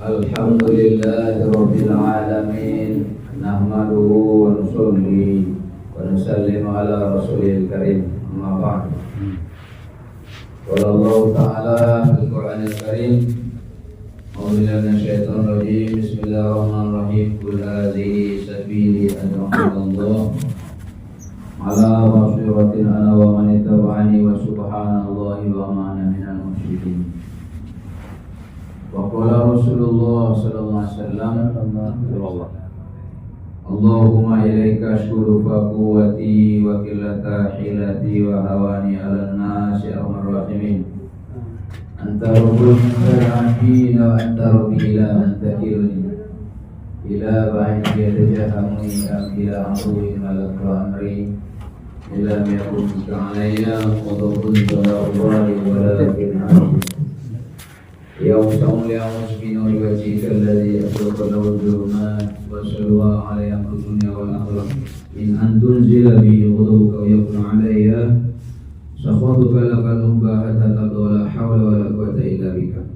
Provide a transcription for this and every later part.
Alhamdulillahirabbil alamin, nahmaduhu wa nusalli wa nusallimu ala rasulil karim, amma ba'd. Qala Allah ta'ala fil Qur'anil karim, a'udzu billahi minasyaitonir rajim, bismillahirrahmanirrahim, qul hadhihi sabili ad'u ilallah ala basiratin ana wa man ittaba'ani wa subhanallahi wa ma ana minal musyrikin. Wa qala Rasulullah sallallahu alaihi wasallam, Allahumma ilaika ashkuru fa quwwati wa qillata hilati wa hawani 'alan nasi arhamar rahimin. Anta rabbul alamin wa anta rabbi ila man takiluni ila ba'di yatajahamuni ila amri malaka amri ila yakun alayya qadrun Allahi wa lakin Ya Muhammad ya musbinu wajhika alladhi asraqa lahu al-dhulumat wa sallallahu alaihi wa dunya wal akhirah in antunzila bi ghadabuka wa yakun alayya sakhatuka lakal mubahata taqwa la hawla wa la quwwata illa bika.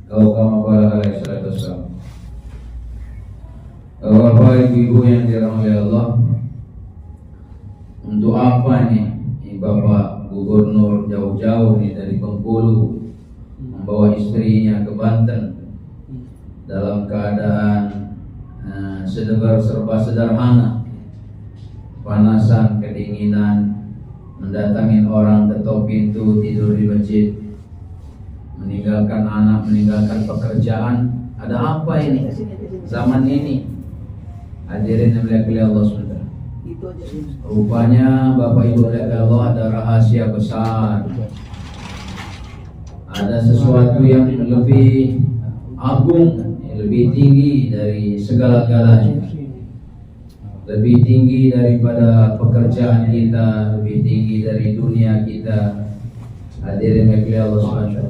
Kau kama qala alaihi salatu wassalam. Bapak ibu yang dirahmati oleh Allah, untuk apa nih Bapak Gubernur jauh-jauh nih dari Bengkulu membawa istrinya ke Banten dalam keadaan serba sederhana, panasan, kedinginan, mendatangin orang ketok pintu, tidur di masjid, meninggalkan anak, meninggalkan pekerjaan. Ada apa ini zaman ini? Hadirin yang dimuliakan Allah SWT, rupanya Bapak Ibu dimuliakan Allah, ada rahasia besar. Ada sesuatu yang lebih agung, lebih tinggi dari segala-galanya, lebih tinggi daripada pekerjaan kita, lebih tinggi dari dunia kita. Hadirin yang Allah SWT,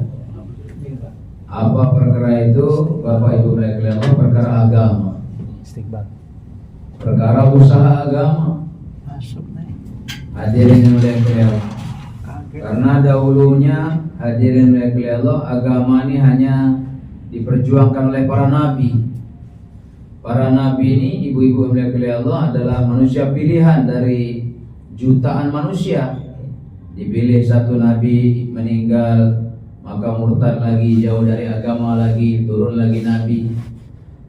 apa perkara itu? Bapak Ibu yang Allah, perkara agama, perkara usaha agama. Hadirin yang Allah, karena dahulunya hadirin oleh Allah, agama ini hanya diperjuangkan oleh para nabi. Para nabi ini, ibu-ibu oleh Allah, adalah manusia pilihan dari jutaan manusia. Dipilih satu nabi, meninggal, maka murtad lagi, jauh dari agama lagi, turun lagi nabi.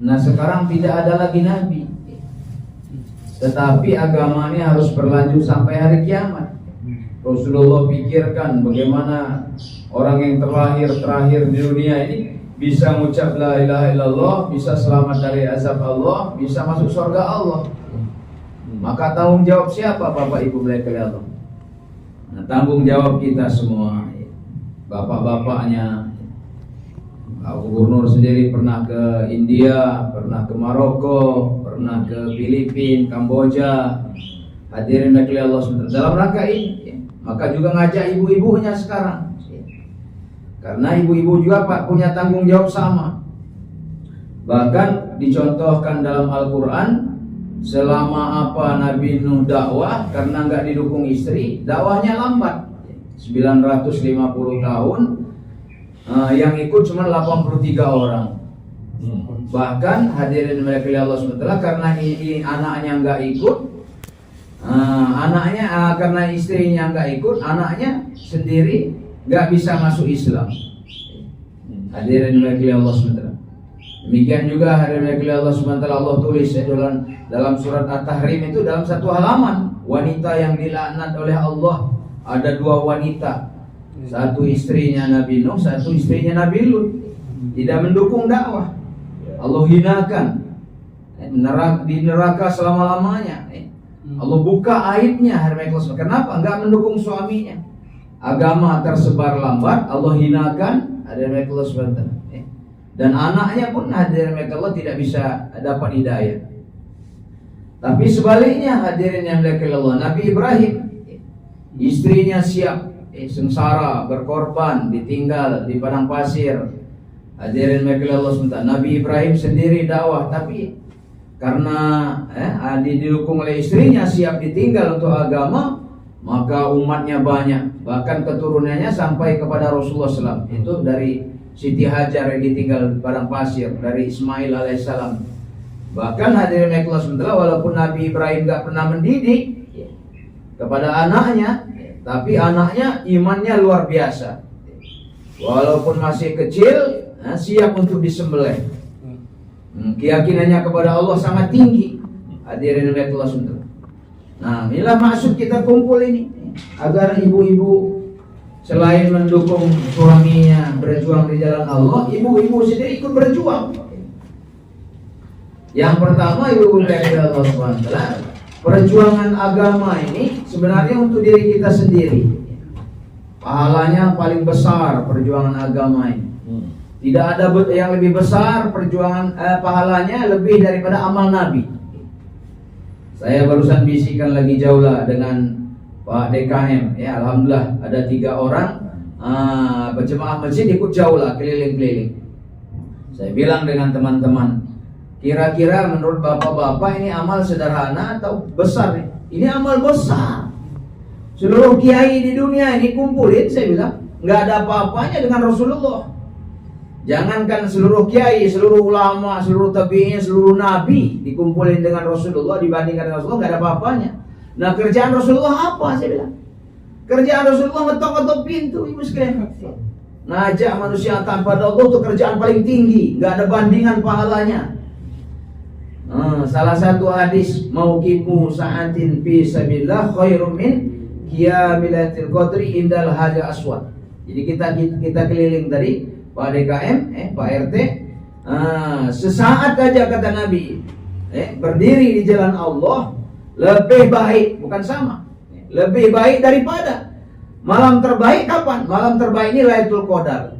Nah sekarang tidak ada lagi nabi, tetapi agama ini harus berlanjut sampai hari kiamat. Rasulullah pikirkan bagaimana orang yang terakhir di dunia ini bisa mengucap la ilaha illallah, bisa selamat dari azab Allah, bisa masuk surga Allah. Maka tanggung jawab siapa Bapak Ibu dimuliakan Allah? Nah, tanggung jawab kita semua, bapak-bapaknya. Pak Gubernur sendiri pernah ke India, pernah ke Maroko, pernah ke Filipina, Kamboja. Hadirin dimuliakan Allah SWT, dalam rangka ini. Maka juga ngajak ibu-ibunya sekarang, karena ibu-ibu juga Pak punya tanggung jawab sama. Bahkan dicontohkan dalam Al-Quran, selama apa Nabi Nuh dakwah, karena nggak didukung istri, dakwahnya lambat. 950 tahun, yang ikut cuma 83 orang. Bahkan hadirin dimuliakan Allah SWT, karena ini anaknya nggak ikut, karena istrinya nggak ikut, anaknya sendiri nggak bisa masuk Islam. Hadirin dimuliakan Allah SWT. Demikian juga hadirin dimuliakan Allah SWT, Allah tulis dalam surat At-Tahrim itu, dalam satu halaman, wanita yang dilaknat oleh Allah. Ada dua wanita, satu istrinya Nabi Nuh, satu istrinya Nabi Lut. Tidak mendukung dakwah, Allah hinakan di neraka selama-lamanya. Allah buka aibnya. Kenapa? Enggak mendukung suaminya. Agama tersebar lambat, Allah hinakan. Hadirin Allah SWT. Dan anaknya pun hadirin Allah tidak bisa dapat hidayah. Tapi sebaliknya hadirin yang dimuliakan Allah, Nabi Ibrahim, istrinya siap sengsara, berkorban, ditinggal di padang pasir. Hadirin Allah SWT, Nabi Ibrahim sendiri dakwah, tapi karena didukung oleh istrinya, siap ditinggal untuk agama, maka umatnya banyak, bahkan keturunannya sampai kepada Rasulullah SAW. Itu dari Siti Hajar yang ditinggal padang pasir dari Ismail alaihissalam. Bahkan hadirin Allah sementara walaupun Nabi Ibrahim gak pernah mendidik kepada anaknya, tapi anaknya imannya luar biasa. Walaupun masih kecil, siap untuk disembelih. Keyakinannya kepada Allah sangat tinggi. Hadirin Allah sementara. Nah, inilah maksud kita kumpul ini, agar ibu-ibu selain mendukung suaminya berjuang di jalan Allah, ibu-ibu sendiri ikut berjuang. Yang pertama, ibu-ibu dari Allah SWT, perjuangan agama ini sebenarnya untuk diri kita sendiri. Pahalanya paling besar perjuangan agama ini. Tidak ada yang lebih besar perjuangan pahalanya lebih daripada amal Nabi. Saya barusan bisikan lagi jaulah dengan Pak DKM, ya alhamdulillah ada 3 orang berjemaah masjid ikut jaulah keliling-keliling. Saya bilang dengan teman-teman, kira-kira menurut bapak-bapak ini amal sederhana atau besar nih? Ini amal besar. Seluruh kiai di dunia ini kumpulin, saya bilang nggak ada apa-apanya dengan Rasulullah. Jangankan seluruh kiai, seluruh ulama, seluruh tabi'in, seluruh nabi dikumpulin dengan Rasulullah, dibandingkan dengan Rasulullah nggak ada apa-apanya. Nah, kerjaan Rasulullah apa? Saya bilang kerjaan Rasulullah ngetok-ngetok pintu, ibu sekalian. Ngajak manusia tanpa Allah itu kerjaan paling tinggi, nggak ada bandingan pahalanya. Salah satu hadis, mauqifu sa'atin fi sabilillah khairum min qiyamilatil qadri indal haja aswad. Jadi kita keliling tadi Pak DKM, Pak RT, sesaat aja kata Nabi, berdiri di jalan Allah lebih baik, bukan sama, lebih baik daripada malam terbaik. Kapan? Malam terbaik ini Lailatul Qadar.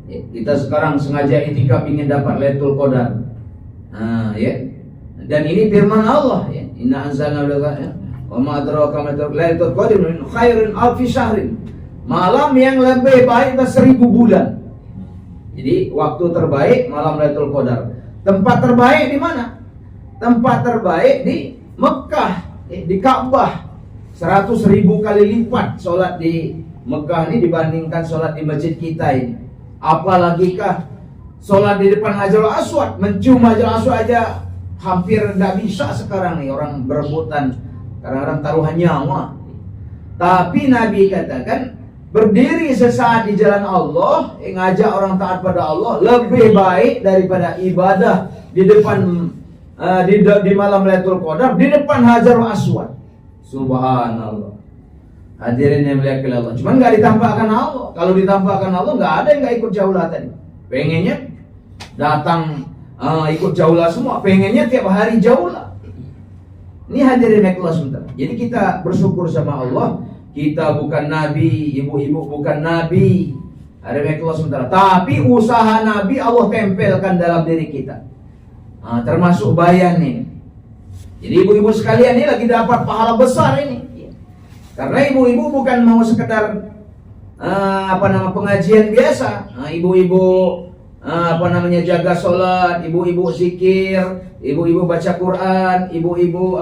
Kita sekarang sengaja itikaf ingin dapat Lailatul Qadar. Dan ini firman Allah, ya. Inna anzalna wa ma adraka ma Lailatul Qadar khairun alfi syahrin. Malam yang lebih baik dari 1000 bulan. Jadi waktu terbaik malam Lailatul Qadar. Tempat terbaik di mana? Tempat terbaik di Mekah, di Ka'bah. 100.000 kali lipat sholat di Mekah ini dibandingkan sholat di masjid kita ini. Apalagikah sholat di depan Hajarul Aswad, mencium Hajarul Aswad aja hampir nggak bisa sekarang nih, orang berebutan, kadang-kadang taruhan nyawa. Tapi Nabi katakan berdiri sesaat di jalan Allah, ngajak orang taat pada Allah lebih baik daripada ibadah di depan di malam Lailatul Qadar di depan Hajarul Aswad. Subhanallah. Hadirin yang mulia Allah. Cuman nggak ditampakkan Allah. Kalau ditampakkan Allah nggak ada yang nggak ikut jaulah tadi. Pengennya datang ikut jaulah semua. Pengennya tiap hari jaulah. Ini hadirin yang Allah sebentar. Jadi kita bersyukur sama Allah. Kita bukan nabi, ibu-ibu bukan nabi. Hadirin yang Allah sebentar. Tapi usaha nabi Allah tempelkan dalam diri kita. Termasuk bayan ini. Jadi ibu-ibu sekalian ini lagi dapat pahala besar ini. Karena ibu-ibu bukan mau sekedar pengajian biasa. Ibu-ibu jaga sholat, ibu-ibu zikir, ibu-ibu baca Quran, ibu-ibu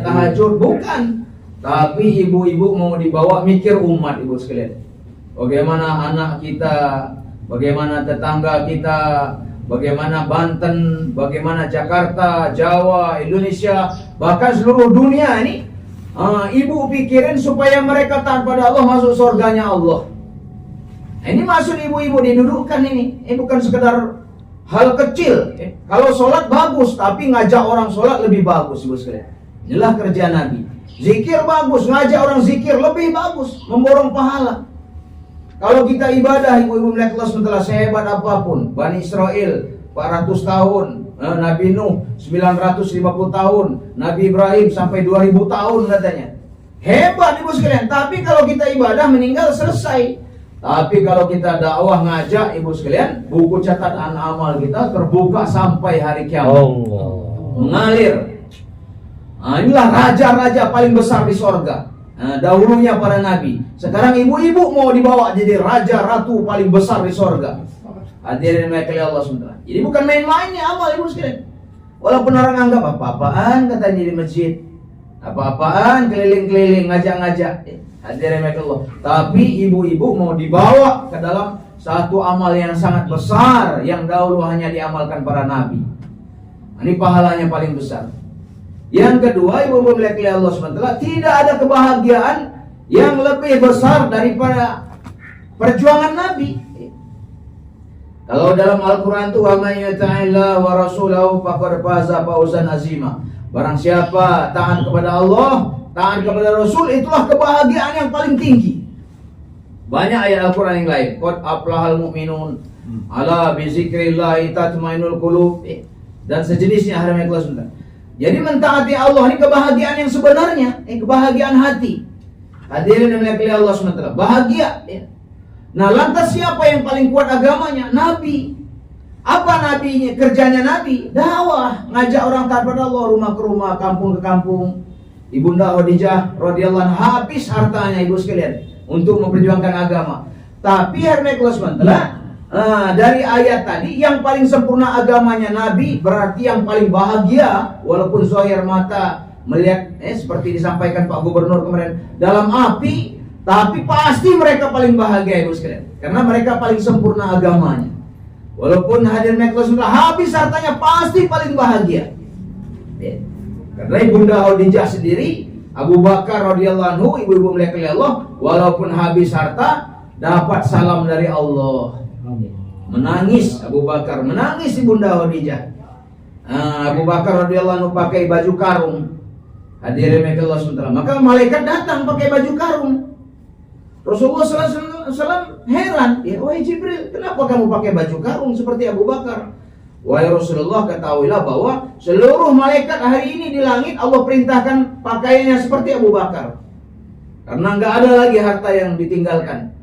tahajud, bukan. Tapi ibu-ibu mau dibawa mikir umat, ibu sekalian. Bagaimana anak kita, bagaimana tetangga kita, bagaimana Banten, bagaimana Jakarta, Jawa, Indonesia, bahkan seluruh dunia ini. Ibu pikirin supaya mereka taat pada Allah, masuk surganya Allah. Ini maksud ibu-ibu didudukkan ini. Ini bukan sekedar hal kecil. Kalau sholat bagus, tapi ngajak orang sholat lebih bagus, ibu sekalian. Inilah kerja Nabi. Zikir bagus, ngajak orang zikir lebih bagus, memborong pahala. Kalau kita ibadah, ibu-ibu melihat Allah sementara sehebat apapun, Bani Israel 400 tahun, Nabi Nuh 950 tahun, Nabi Ibrahim sampai 2000 tahun katanya. Hebat ibu sekalian. Tapi kalau kita ibadah meninggal selesai. Tapi kalau kita dakwah ngajak ibu sekalian, buku catatan amal kita terbuka sampai hari kiamat. Mengalir. Inilah raja-raja paling besar di sorga. Dahulunya para nabi. Sekarang ibu-ibu mau dibawa jadi raja ratu paling besar di sorga. Hadirin yang Allah SWT. Jadi bukan main-mainnya amal ibu sekalian. Walaupun orang anggap apa-apaan katanya di masjid, apa-apaan keliling-keliling ngajak-ngajak. Hadirin yang Allah. Tapi ibu-ibu mau dibawa ke dalam satu amal yang sangat besar yang dahulu hanya diamalkan para nabi. Ini pahalanya paling besar. Yang kedua, ibu melihat Allah SWT, tidak ada kebahagiaan yang lebih besar daripada perjuangan nabi. Kalau dalam Al-Quran itu, wa may yuti'illah wa rasulahu faqad faza fawzan azima. Barang siapa taat kepada Allah, taat kepada Rasul, itulah kebahagiaan yang paling tinggi. Banyak ayat Al-Quran yang lain. Qad aflahal mu'minun, ala bi zikrillahi tatmainul qulub, dan sejenisnya. Jadi mentaati Allah ini kebahagiaan yang sebenarnya, kebahagiaan hati. Hadirin yang dimuliakan Allah SWT, bahagia. Nah, lantas siapa yang paling kuat agamanya? Nabi. Apa nabinya? Kerjanya nabi dakwah, ngajak orang taat pada Allah, rumah ke rumah, kampung ke kampung. Ibunda Khadijah radhiyallahu anha habis hartanya, ibu sekalian, untuk memperjuangkan agama. Tapi dari ayat tadi, yang paling sempurna agamanya nabi, berarti yang paling bahagia, walaupun zahir mata melihat seperti disampaikan Pak Gubernur kemarin, dalam api, tapi pasti mereka paling bahagia, ibu sekalian, karena mereka paling sempurna agamanya. Walaupun hadirin sudah habis hartanya, pasti paling bahagia. Karena ibunda Khadijah sendiri, Abu Bakar radhiyallahu anhu, ibu-ibu melihat Allah, walaupun habis harta, dapat salam dari Allah. Menangis Abu Bakar, menangis ibunda Khadijah. Abu Bakar radhiyallahu anhu pakai baju karung. Hadirin Allah SWT. Maka malaikat datang pakai baju karung. Rasulullah SAW heran, wahai Jibril, kenapa kamu pakai baju karung seperti Abu Bakar? Wahai Rasulullah, ketahuilah bahwa seluruh malaikat hari ini di langit Allah perintahkan pakaiannya seperti Abu Bakar. Karena nggak ada lagi harta yang ditinggalkan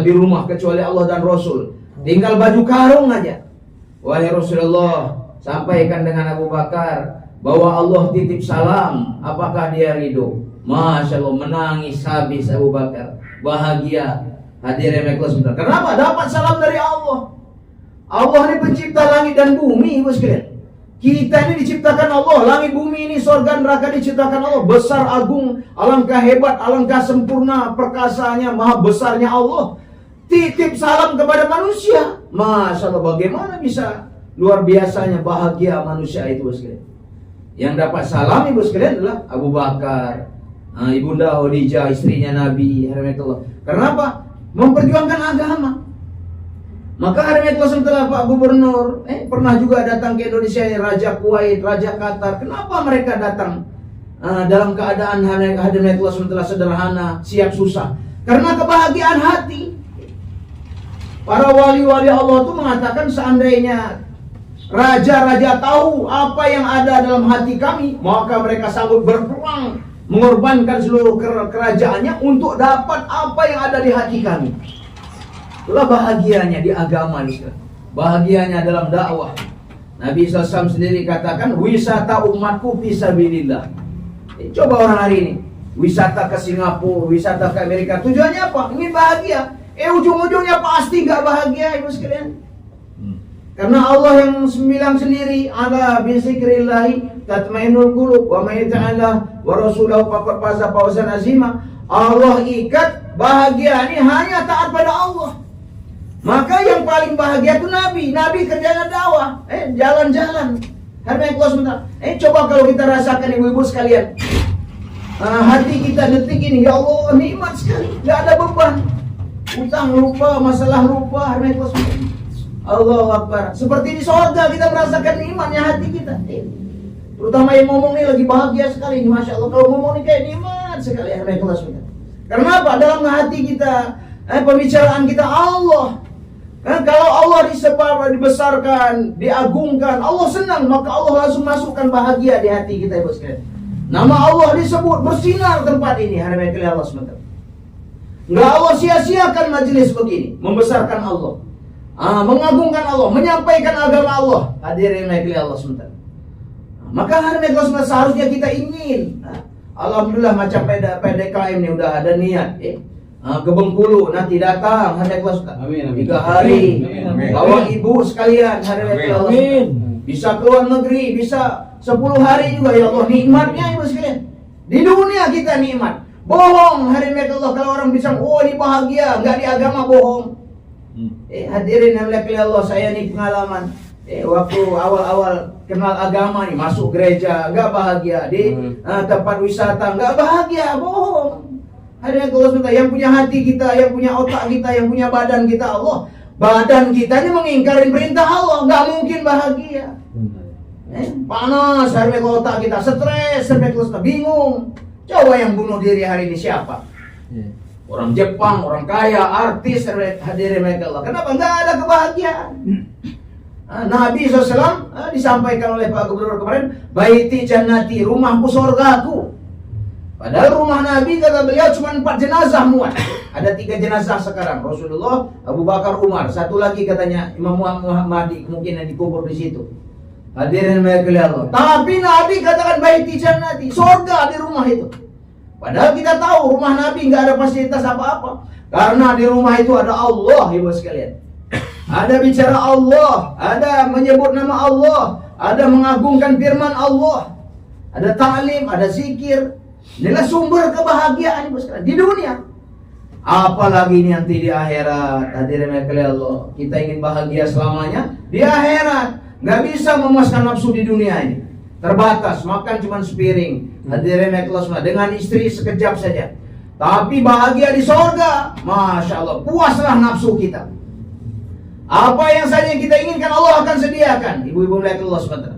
di rumah kecuali Allah dan Rasul. Tinggal baju karung aja. Wahai Rasulullah, sampaikan dengan Abu Bakar bahwa Allah titip salam, apakah dia ridho? Masya Allah, menangis habis Abu Bakar. Bahagia. Hadirin kelas sebentar. Kenapa? Dapat salam dari Allah. Allah ini pencipta langit dan bumi, ibu sekalian. Kita ini diciptakan Allah. Langit bumi ini, surga neraka diciptakan Allah. Besar, agung, alangkah hebat, alangkah sempurna perkasanya, maha besarnya Allah. Titip salam kepada manusia. Masya Allah, bagaimana bisa luar biasanya bahagia manusia itu, ibu sekalian. Yang dapat salam, ibu sekalian, adalah Abu Bakar, ibunda Khadijah, istrinya Nabi. Kenapa? Memperjuangkan agama. Maka setelah Pak Gubernur pernah juga datang ke Indonesia, Raja Kuwait, Raja Qatar. Kenapa mereka datang dalam keadaan setelah sederhana, siap susah? Karena kebahagiaan hati. Para wali-wali Allah itu mengatakan, seandainya raja-raja tahu apa yang ada dalam hati kami, maka mereka sanggup berperang, mengorbankan seluruh kerajaannya untuk dapat apa yang ada di hati kami. Itulah bahagianya di agama ini. Bahagianya dalam dakwah. Nabi SAW sendiri katakan, wisata umatku fisabilillah. Coba orang hari ini wisata ke Singapura, wisata ke Amerika, tujuannya apa? Ingin bahagia. Ujung-ujungnya pasti gak bahagia, ibu sekalian. Karena Allah yang bilang sendiri, ala bizikrillahi tatmainul qulub, wa may yuti'illah wa rasulahu faqad faza fawzan azima. Allah ikat bahagia ini hanya taat pada Allah. Maka yang paling bahagia itu Nabi. Nabi kerjanya dakwah, jalan-jalan. Harga kelas sebentar. Coba kalau kita rasakan, ibu-ibu sekalian, hati kita detik ini, ya Allah, nikmat sekali, gak ada beban. Utang lupa, masalah lupa, harga kelas sebentar. Allahu Akbar. Seperti di surga kita merasakan nikmatnya hati kita. Terutama yang ngomong ini lagi bahagia sekali, Masya Allah. Kalau ngomong ini kayak nikmat sekali, harga kelas sebentar. Karena apa? Dalam hati kita, pembicaraan kita Allah. Kalau Allah dibesarkan, diagungkan, Allah senang, maka Allah langsung masukkan bahagia di hati kita, ibu sekalian. Nama Allah disebut, bersinar tempat ini, hari ini Allah SWT. Enggak Allah sia-siakan majelis begini, membesarkan Allah, mengagungkan Allah, menyampaikan agama Allah. Hadirin Allah SWT. Maka hari ini Allah SWT seharusnya kita ingin. Alhamdulillah macam PDKM ini udah ada niat. Ke Bengkulu nanti datang hari kelas 3 hari. Bawa ibu sekalian hari kelas. Bisa keluar negeri, bisa 10 hari juga, ya Allah, nikmatnya ibu sekalian. Di dunia kita nikmat. Bohong hari Allah kalau orang bisa, oh ini bahagia, enggak di agama, bohong. Hadirin yang dimuliakan Allah, saya nih pengalaman. Waktu awal-awal kenal agama nih, masuk gereja nggak bahagia, di tempat wisata nggak bahagia, bohong. Hadirin Allah SWT, yang punya hati kita, yang punya otak kita, yang punya badan kita Allah. Badan kita ini mengingkarin perintah Allah, nggak mungkin bahagia. Panas hari otak kita, stres, bingung. Coba yang bunuh diri hari ini siapa? Orang Jepang, orang kaya, artis, hadirin Allah. Kenapa? Nggak ada kebahagiaan. Nabi SAW disampaikan oleh Pak Gubernur kemarin, baiti jannati, rumahku surgaku. Padahal rumah Nabi kata beliau cuma 4 jenazah muat. Ada 3 jenazah sekarang, Rasulullah, Abu Bakar, Umar. Satu lagi katanya Imam Muhammad mungkin yang dikubur di situ. Hadirin Allah. Tapi Nabi katakan baiti jannati, surga di rumah itu. Padahal kita tahu rumah Nabi nggak ada fasilitas apa-apa. Karena di rumah itu ada Allah, ibu sekalian. Ada bicara Allah, ada menyebut nama Allah, ada mengagungkan firman Allah, ada ta'lim, ada zikir. Inilah sumber kebahagiaan ibu sekalian di dunia. Apalagi nanti di akhirat. Hadirin Allah, kita ingin bahagia selamanya di akhirat. Nggak bisa memuaskan nafsu di dunia ini. Terbatas, makan cuma sepiring. Hadirin Allah, dengan istri sekejap saja. Tapi bahagia di sorga, Masya Allah, puaslah nafsu kita. Apa yang saja yang kita inginkan Allah akan sediakan. Ibu-ibu melihat Allah SWT.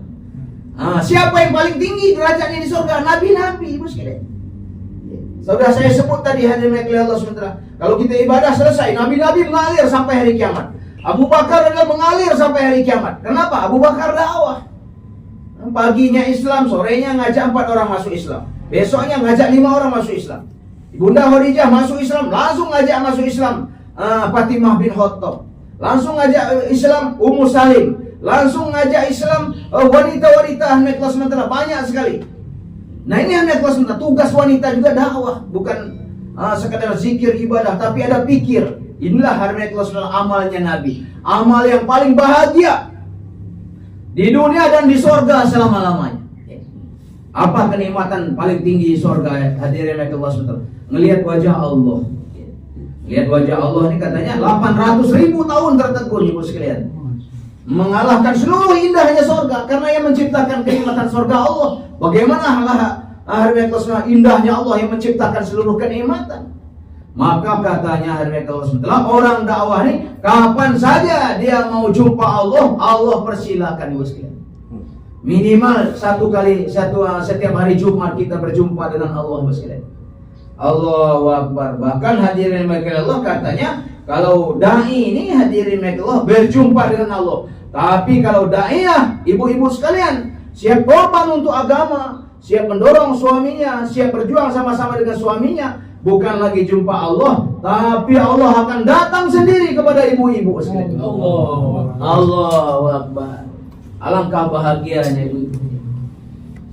Siapa yang paling tinggi derajatnya di surga? Nabi-nabi, ibu sekalian. Sudah saya sebut tadi, hadirin Allah SWT. Kalau kita ibadah selesai, nabi-nabi mengalir sampai hari kiamat. Abu Bakar adalah mengalir sampai hari kiamat. Kenapa? Abu Bakar dakwah. Paginya Islam, sorenya ngajak 4 orang masuk Islam. Besoknya ngajak 5 orang masuk Islam. Ibunda Khadijah masuk Islam, langsung ngajak masuk Islam Fatimah bin Khattab. Langsung ngajak Islam Ummu Salim. Langsung ngajak Islam wanita-wanita Ahmed kelas sementara. Banyak sekali. Nah ini Ahmed kelas sementara. Tugas wanita juga dakwah. Bukan sekadar zikir ibadah. Tapi ada pikir. Inilah Ahmed kelas sementara amalnya Nabi. Amal yang paling bahagia di dunia dan di sorga selama-lamanya. Apa kenikmatan paling tinggi di sorga? Hadirin Allah sementara. Ngelihat wajah Allah. Lihat wajah Allah ini katanya 800.000 tahun tertegun ibu sekalian. Mengalahkan seluruh indahnya sorga. Karena yang menciptakan kenikmatan sorga Allah. Bagaimana indahnya Allah yang menciptakan seluruh kenikmatan. Maka katanya setelah orang dakwah ini, kapan saja dia mau jumpa Allah, Allah persilakan ibu sekalian. Minimal setiap hari Jumat kita berjumpa dengan Allah ibu sekalian. Allahu Akbar. Bahkan hadirin Allah katanya kalau dai ini hadirin Allah berjumpa dengan Allah. Tapi kalau daiyah, ibu-ibu sekalian, siap korban untuk agama, siap mendorong suaminya, siap berjuang sama-sama dengan suaminya, bukan lagi jumpa Allah, tapi Allah akan datang sendiri kepada ibu-ibu sekalian. Allahu Akbar. Alangkah bahagianya ibu-ibu.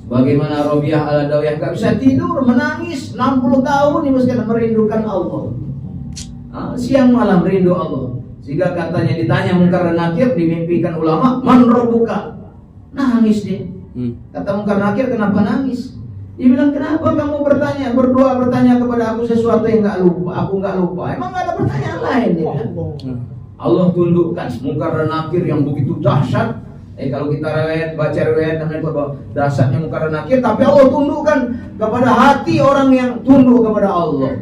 Bagaimana Robiah al-Adawiyah gak bisa tidur, menangis 60 tahun ibu sekalian merindukan Allah. Siang malam rindu Allah. Sehingga katanya ditanya Munkar dan Nakir, dimimpikan ulama, man rabbuka? Nangis dia. Kata Munkar Nakir, kenapa nangis? Dia bilang, kenapa kamu berdoa bertanya kepada aku sesuatu yang aku nggak lupa? Emang nggak ada pertanyaan lain ya? Allah tundukkan Munkar dan Nakir yang begitu dahsyat. Kalau kita baca riwayat bahwa dasarnya Munkar dan Nakir, tapi Allah tundukkan kepada hati orang yang tunduk kepada Allah.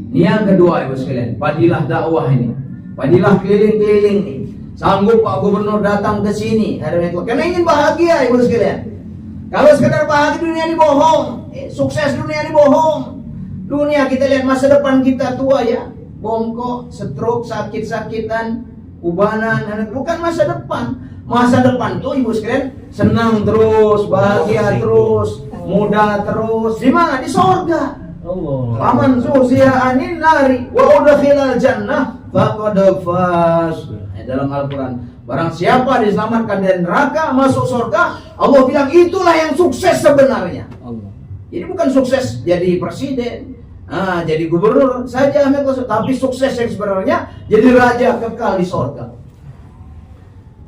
Ini yang kedua ibu sekalian, padilah dakwah ini, padilah keliling-keliling ini. Sanggup Pak Gubernur datang ke sini, karena ingin bahagia ibu sekalian. Kalau sekedar bahagia dunia ini bohong, sukses dunia ini bohong. Dunia kita lihat masa depan kita tua ya, bongkok, stroke, sakit-sakitan, ubanan, bukan masa depan. Masa depan tuh ibu sekalian senang terus, bahagia terus, muda terus. Di mana? Di sorga. Faman zuhziha 'anil nari wa udkhilal jannah faqad faz. Dalam Al-Quran, barang siapa diselamatkan dari neraka masuk surga, Allah bilang itulah yang sukses sebenarnya. Jadi bukan sukses jadi presiden, jadi gubernur saja, tapi sukses yang sebenarnya jadi raja kekal di surga.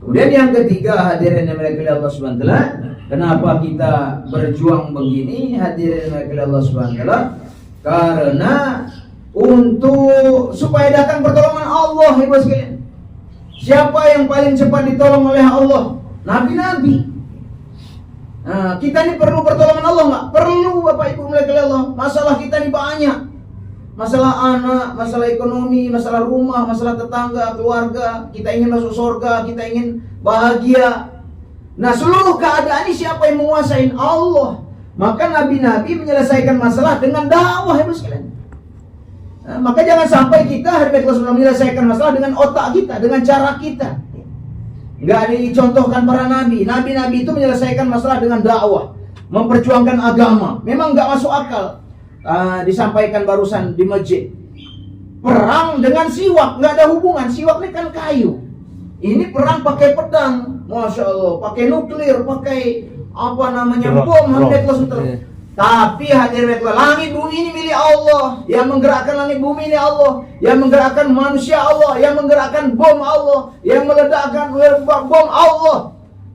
Kemudian yang ketiga, hadirin yang dirahmati Allah Subhanahu wa taala, kenapa kita berjuang begini? Hadirin yang dirahmati Allah Subhanahu wa taala, karena untuk supaya datang pertolongan Allah, ibu sekalian. Siapa yang paling cepat ditolong oleh Allah? Nabi-nabi. Nah, kita ini perlu pertolongan Allah nggak? Perlu, Bapak Ibu mulai Allah. Masalah kita ini banyak. Masalah anak, masalah ekonomi, masalah rumah, masalah tetangga, keluarga. Kita ingin masuk surga, kita ingin bahagia. Nah, seluruh keadaan ini siapa yang menguasain? Allah. Maka nabi-nabi menyelesaikan masalah dengan dakwah, ibu sekalian. Nah, maka jangan sampai kita hari kelas menyelesaikan masalah dengan otak kita, dengan cara kita. Nggak dicontohkan para nabi. Nabi-nabi itu menyelesaikan masalah dengan dakwah, memperjuangkan agama. Memang nggak masuk akal. Disampaikan barusan di masjid. Perang dengan siwak, nggak ada hubungan. Siwak ini kan kayu. Ini perang pakai pedang, masya Allah, pakai nuklir, pakai apa namanya bom. Tapi hadirin langit bumi ini milik Allah. Yang menggerakkan langit bumi ini Allah. Yang menggerakkan manusia Allah. Yang menggerakkan bom Allah. Yang meledakkan bom Allah.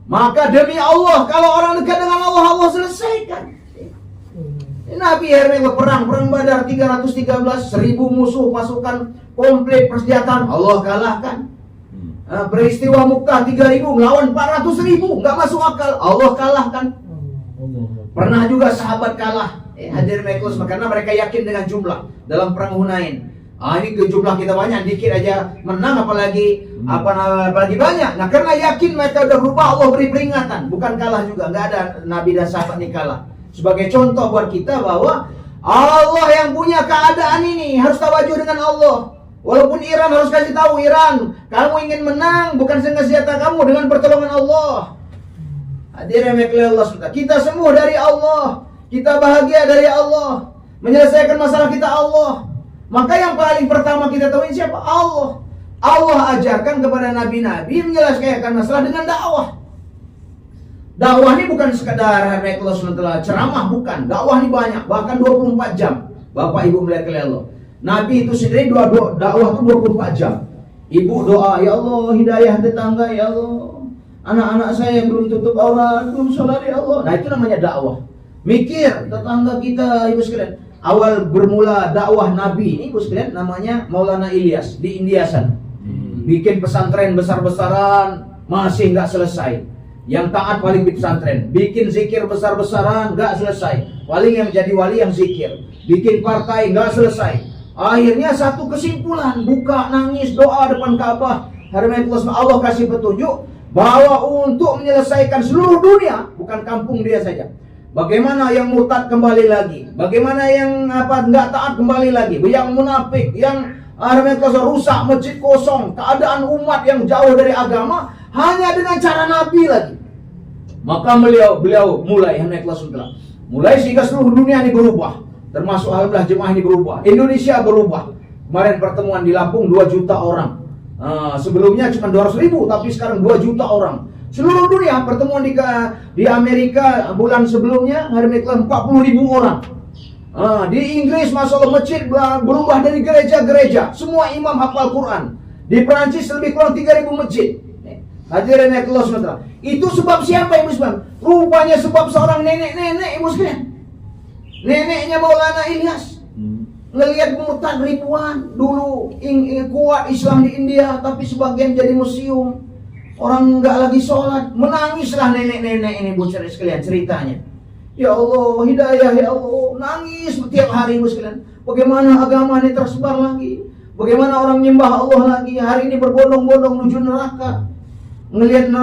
Maka demi Allah, kalau orang dekat dengan Allah, Allah selesaikan. Nabi Hermel perang Badar 313, 1000 musuh, pasukan komplit persenjataan, Allah kalahkan. Peristiwa Muktah 3000 melawan 400.000, nggak masuk akal, Allah kalahkan. Pernah juga sahabat kalah, hadir Mekus, karena mereka yakin dengan jumlah dalam perang Hunain. Ini jumlah kita banyak, dikit aja menang, apalagi banyak. Nah, karena yakin mereka udah berubah, Allah beri peringatan, bukan kalah juga, nggak ada Nabi dan sahabat ini kalah. Sebagai contoh buat kita bahwa Allah yang punya keadaan ini, harus tawajuh dengan Allah. Walaupun Iran harus kasih tahu, Iran, kamu ingin menang bukan dengan senjata kamu, dengan pertolongan Allah. Hadirin Allah, kita semua dari Allah, kita bahagia dari Allah, menyelesaikan masalah kita Allah. Maka yang paling pertama kita tahu siapa? Allah. Allah ajarkan kepada nabi-nabi menyelesaikan masalah dengan dakwah. Dakwah ini bukan sekadar ceramah, bukan. Dakwah ini banyak, bahkan 24 jam. Bapak Ibu melihat Allah. Nabi itu sendiri dakwah itu 24 jam. Ibu doa, ya Allah hidayah tetangga, ya Allah. Anak-anak saya yang belum tutup aurat, belum sholat, ya Allah. Nah, itu namanya dakwah. Mikir tetangga kita, Ibu sekalian. Awal bermula dakwah Nabi ini, Ibu sekalian, namanya Maulana Ilyas di India sana. Bikin pesantren besar-besaran, masih nggak selesai. Yang taat paling di pesantren, bikin zikir besar-besaran, nggak selesai. Paling yang jadi wali yang zikir, bikin partai nggak selesai. Akhirnya satu kesimpulan, buka nangis doa depan Ka'bah. Hari Allah kasih petunjuk bahwa untuk menyelesaikan seluruh dunia, bukan kampung dia saja. Bagaimana yang murtad kembali lagi, bagaimana yang nggak taat kembali lagi, yang munafik, yang rusak, masjid kosong, keadaan umat yang jauh dari agama. Hanya dengan cara Nabi lagi. Maka beliau mulai sehingga seluruh dunia ini berubah. Termasuk alhamdulillah jemaah ini berubah. Indonesia berubah. Kemarin pertemuan di Lampung 2 juta orang. Sebelumnya cuma 200.000, tapi sekarang 2 juta orang. Seluruh dunia pertemuan di Amerika bulan sebelumnya hari 40.000 orang. Di Inggris masalah masjid berubah dari gereja-gereja. Semua imam hafal Quran. Di Perancis lebih kurang 3.000 masjid. Hadirin Allah SWT. Itu sebab siapa, Ibu sekalian? Rupanya sebab seorang nenek-nenek, Ibu sekalian. Neneknya Maulana Ilyas. Ngelihat murtad ribuan. Dulu kuat Islam di India, tapi sebagian jadi museum. Orang nggak lagi sholat. Menangislah nenek-nenek ini, Bu sekalian, ceritanya. Ya Allah, hidayah, ya Allah. Nangis setiap hari, Ibu sekalian. Bagaimana agama ini tersebar lagi? Bagaimana orang nyembah Allah lagi? Hari ini berbondong-bondong menuju neraka. Ngelihat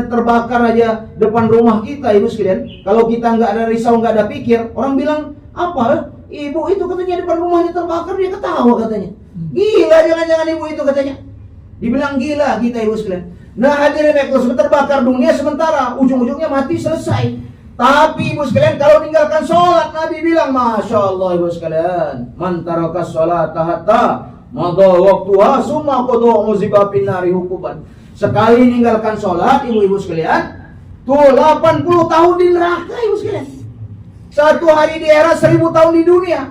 terbakar aja depan rumah kita, Ibu sekalian. Kalau kita nggak ada risau, nggak ada pikir, orang bilang apa? Ibu itu katanya depan rumahnya terbakar, dia ketawa katanya. Gila, jangan-jangan ibu itu katanya. Dibilang gila kita, Ibu sekalian. Nah, hadirin terbakar dunia sementara, ujung-ujungnya mati selesai. Tapi Ibu sekalian, kalau meninggalkan sholat, Nabi bilang, Masya Allah Ibu sekalian, man tarakas sholat hatta madha waqtuha summa qada muziba finari hukuban. Sekali meninggalkan sholat, ibu-ibu sekalian, tuh 80 tahun di neraka, Ibu sekalian. Satu hari di era 1000 tahun di dunia.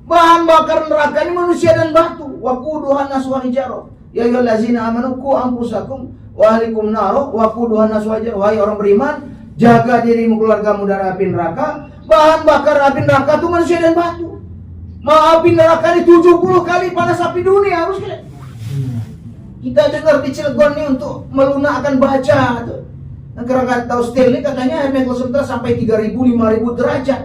Bahan bakar neraka ini manusia dan batu. Waquduhan nas wal hijarah. Ya ayyuhallazina amanu qu anfusakum wa ahlikum nar waquduhan nas wal hijarah. Wahai orang beriman, jaga dirimu keluargamu dari api neraka. Bahan bakar api neraka itu manusia dan batu. api neraka ini 70 kali panas api dunia, harus kalian. Kita dengar di Cilegon ini untuk melunakkan baja tuh. Krakatau Steel ini katanya Microsoft sampai 3.000, 5.000 derajat.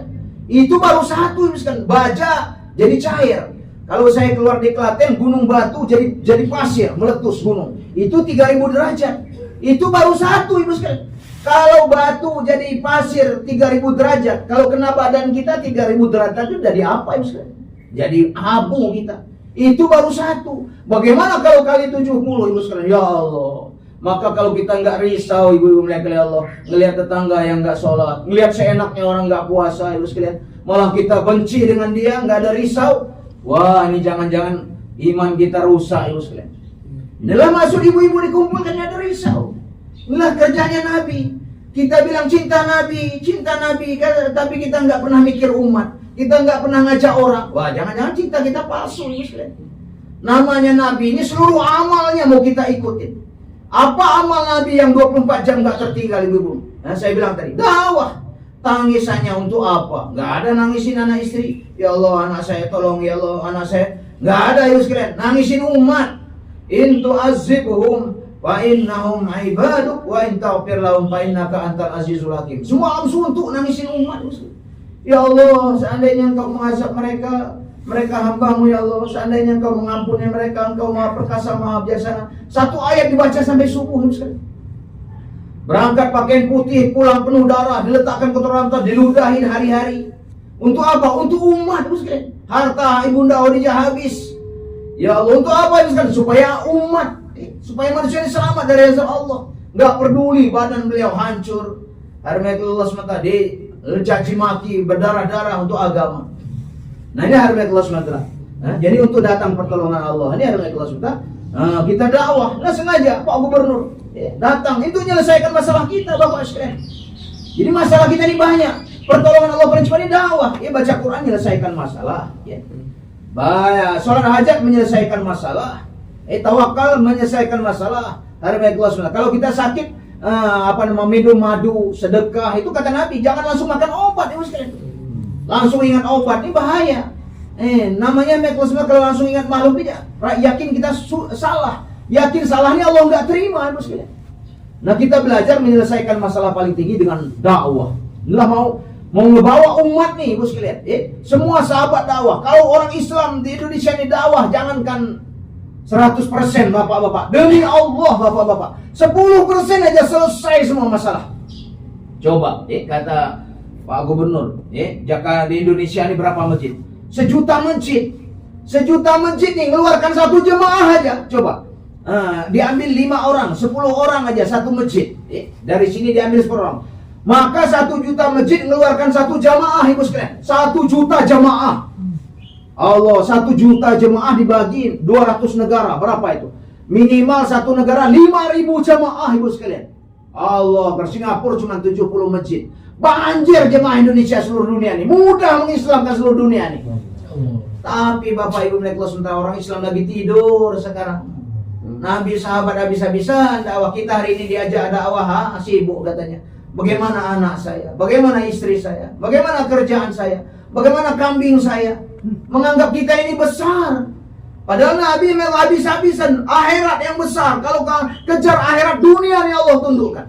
Itu baru satu, misalkan baja jadi cair. Kalau saya keluar di Klaten, gunung batu jadi pasir, meletus gunung. Itu 3.000 derajat. Itu baru satu, ibu sekalian. Kalau batu jadi pasir 3.000 derajat, kalau kena badan kita 3.000 derajat itu jadi apa, ibu sekalian? Jadi abu kita. Itu baru satu. Bagaimana kalau kali 70, ibu sekalian? Ya Allah. Maka kalau kita nggak risau, ibu-ibu melihat Allah, ngelihat tetangga yang nggak sholat, ngelihat seenaknya orang nggak puasa, ibu sekalian, malah kita benci dengan dia, nggak ada risau. Wah, ini jangan-jangan iman kita rusak, ibu sekalian. Inilah maksud ibu-ibu dikumpulkan, ada risau. Inilah kerjanya Nabi. Kita bilang cinta Nabi, tapi kita nggak pernah mikir umat, kita nggak pernah ngajak orang. Wah, jangan-jangan cinta kita palsu, ibu sekalian. Namanya Nabi ini seluruh amalnya mau kita ikutin. Apa amal Nabi yang 24 jam gak tertinggal, ibu-ibu? Nah, saya bilang tadi, dakwah. Tangisannya untuk apa? Gak ada nangisin anak istri. Ya Allah, anak saya tolong, ya Allah, anak saya. Gak ada, ya sekalian. Nangisin umat. In tu'azibhum wa innahum ibaduk wa in taghfir lahum fa innaka antal azizul hakim. Semua untuk nangisin umat. Ya Allah, seandainya engkau mengazab mereka, mereka hambamu ya Allah, seandainya engkau mengampuni mereka, engkau maha perkasa, maha bijaksana. Satu ayat dibaca sampai subuh. Berangkat pakaian putih, pulang penuh darah, diletakkan kotoran, diludahin hari-hari. Untuk apa? Untuk umat. Harta ibunda Khadijah habis. Ya Allah, untuk apa? Supaya umat, supaya manusia ini selamat dari azab Allah. Gak peduli badan beliau hancur, harmatullah semata, dicaci maki, berdarah-darah untuk agama. Nah, ini harga Allah SWT. Jadi untuk datang pertolongan Allah, ini harga Allah SWT. Kita dakwah, nah sengaja Pak Gubernur datang, itu menyelesaikan masalah kita, Bapak sekalian. Jadi masalah kita ini banyak. Pertolongan Allah paling cepat ini dakwah. Ya, baca Quran menyelesaikan masalah. Ya. Sholat hajat menyelesaikan masalah. Tawakal menyelesaikan masalah. Harga Allah SWT. Kalau kita sakit, minum madu, sedekah, itu kata Nabi, jangan langsung makan obat, ya sekalian. Langsung ingat obat, ini bahaya. Namanya mekosma kalau langsung ingat makhluk tidak. Yakin kita salah. Yakin salahnya Allah nggak terima, ibu sekalian. Nah, kita belajar menyelesaikan masalah paling tinggi dengan dakwah. Inilah mau ngebawa umat nih, ibu sekalian. Semua sahabat dakwah. Kalau orang Islam di Indonesia ini dakwah, jangankan 100% bapak-bapak. Demi Allah bapak-bapak. 10% aja selesai semua masalah. Coba, kata Pak Gubernur, Jakarta di Indonesia ini berapa masjid? 1 juta masjid. 1 juta masjid nih, ngeluarkan 1 jemaah aja. Coba, diambil 5 orang, 10 orang aja satu masjid. Dari sini diambil 10 orang. Maka 1 juta masjid ngeluarkan 1 jamaah, ibu sekalian. 1 juta jamaah. Allah, 1 juta jemaah dibagi 200 negara, berapa itu? Minimal satu negara 5.000 jemaah, ibu sekalian. Allah, ke Singapura cuma 70 masjid. Banjir jemaah Indonesia seluruh dunia nih. Mudah mengislamkan seluruh dunia nih. Tapi Bapak Ibu menikah sementara orang Islam lagi tidur sekarang. Nabi sahabat habis-habisan dakwah, kita hari ini diajak dakwah, sibuk katanya. Bagaimana anak saya? Bagaimana istri saya? Bagaimana kerjaan saya? Bagaimana kambing saya? Menganggap kita ini besar. Padahal Nabi memang habis-habisan akhirat yang besar. Kalau kejar akhirat, dunia ini Allah tundukkan.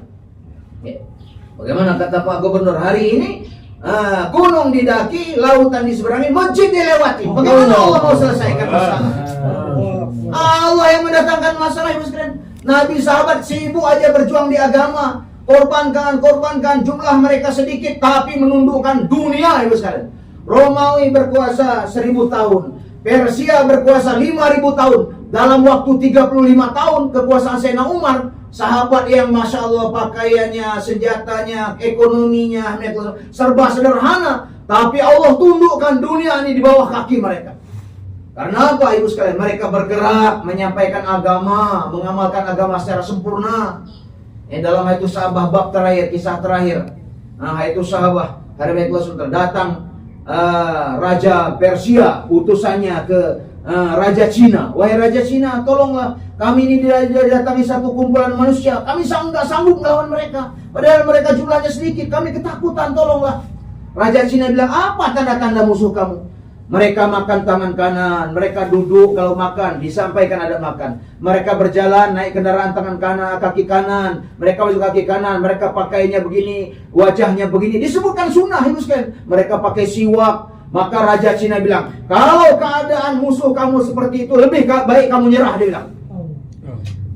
Bagaimana kata Pak Gubernur hari ini, gunung didaki, lautan diseberangi, masjid dilewati. Bagaimana Allah mau selesaikan masalah? Allah yang mendatangkan masalah, ibu sekalian. Nabi sahabat sibuk aja berjuang di agama, korbankan, jumlah mereka sedikit tapi menundukkan dunia, ibu sekalian. Romawi berkuasa 1000 tahun, Persia berkuasa 5000 tahun. Dalam waktu 35 tahun kekuasaan Sayyidina Umar, sahabat yang Masya Allah pakaiannya, senjatanya, ekonominya serba sederhana, tapi Allah tundukkan dunia ini di bawah kaki mereka. Karena apa, ibu sekalian? Mereka bergerak menyampaikan agama, mengamalkan agama secara sempurna. Dalam itu sahabat bab terakhir, kisah terakhir. Nah, itu sahabat hari itu datang Raja Persia, utusannya ke Raja Cina. Wahai Raja Cina, tolonglah, kami ini didatangi satu kumpulan manusia. Kami nggak sanggup melawan mereka. Padahal mereka jumlahnya sedikit. Kami ketakutan, tolonglah. Raja Cina bilang, apa tanda-tanda musuh kamu? Mereka makan tangan kanan, mereka duduk kalau makan, disampaikan ada makan. Mereka berjalan, naik kendaraan tangan kanan, kaki kanan. Mereka baju kaki kanan, mereka pakainya begini, wajahnya begini. Disebutkan sunnah, ibu sekalian. Mereka pakai siwak. Maka Raja Cina bilang, kalau keadaan musuh kamu seperti itu, lebih baik kamu nyerah, dia bilang.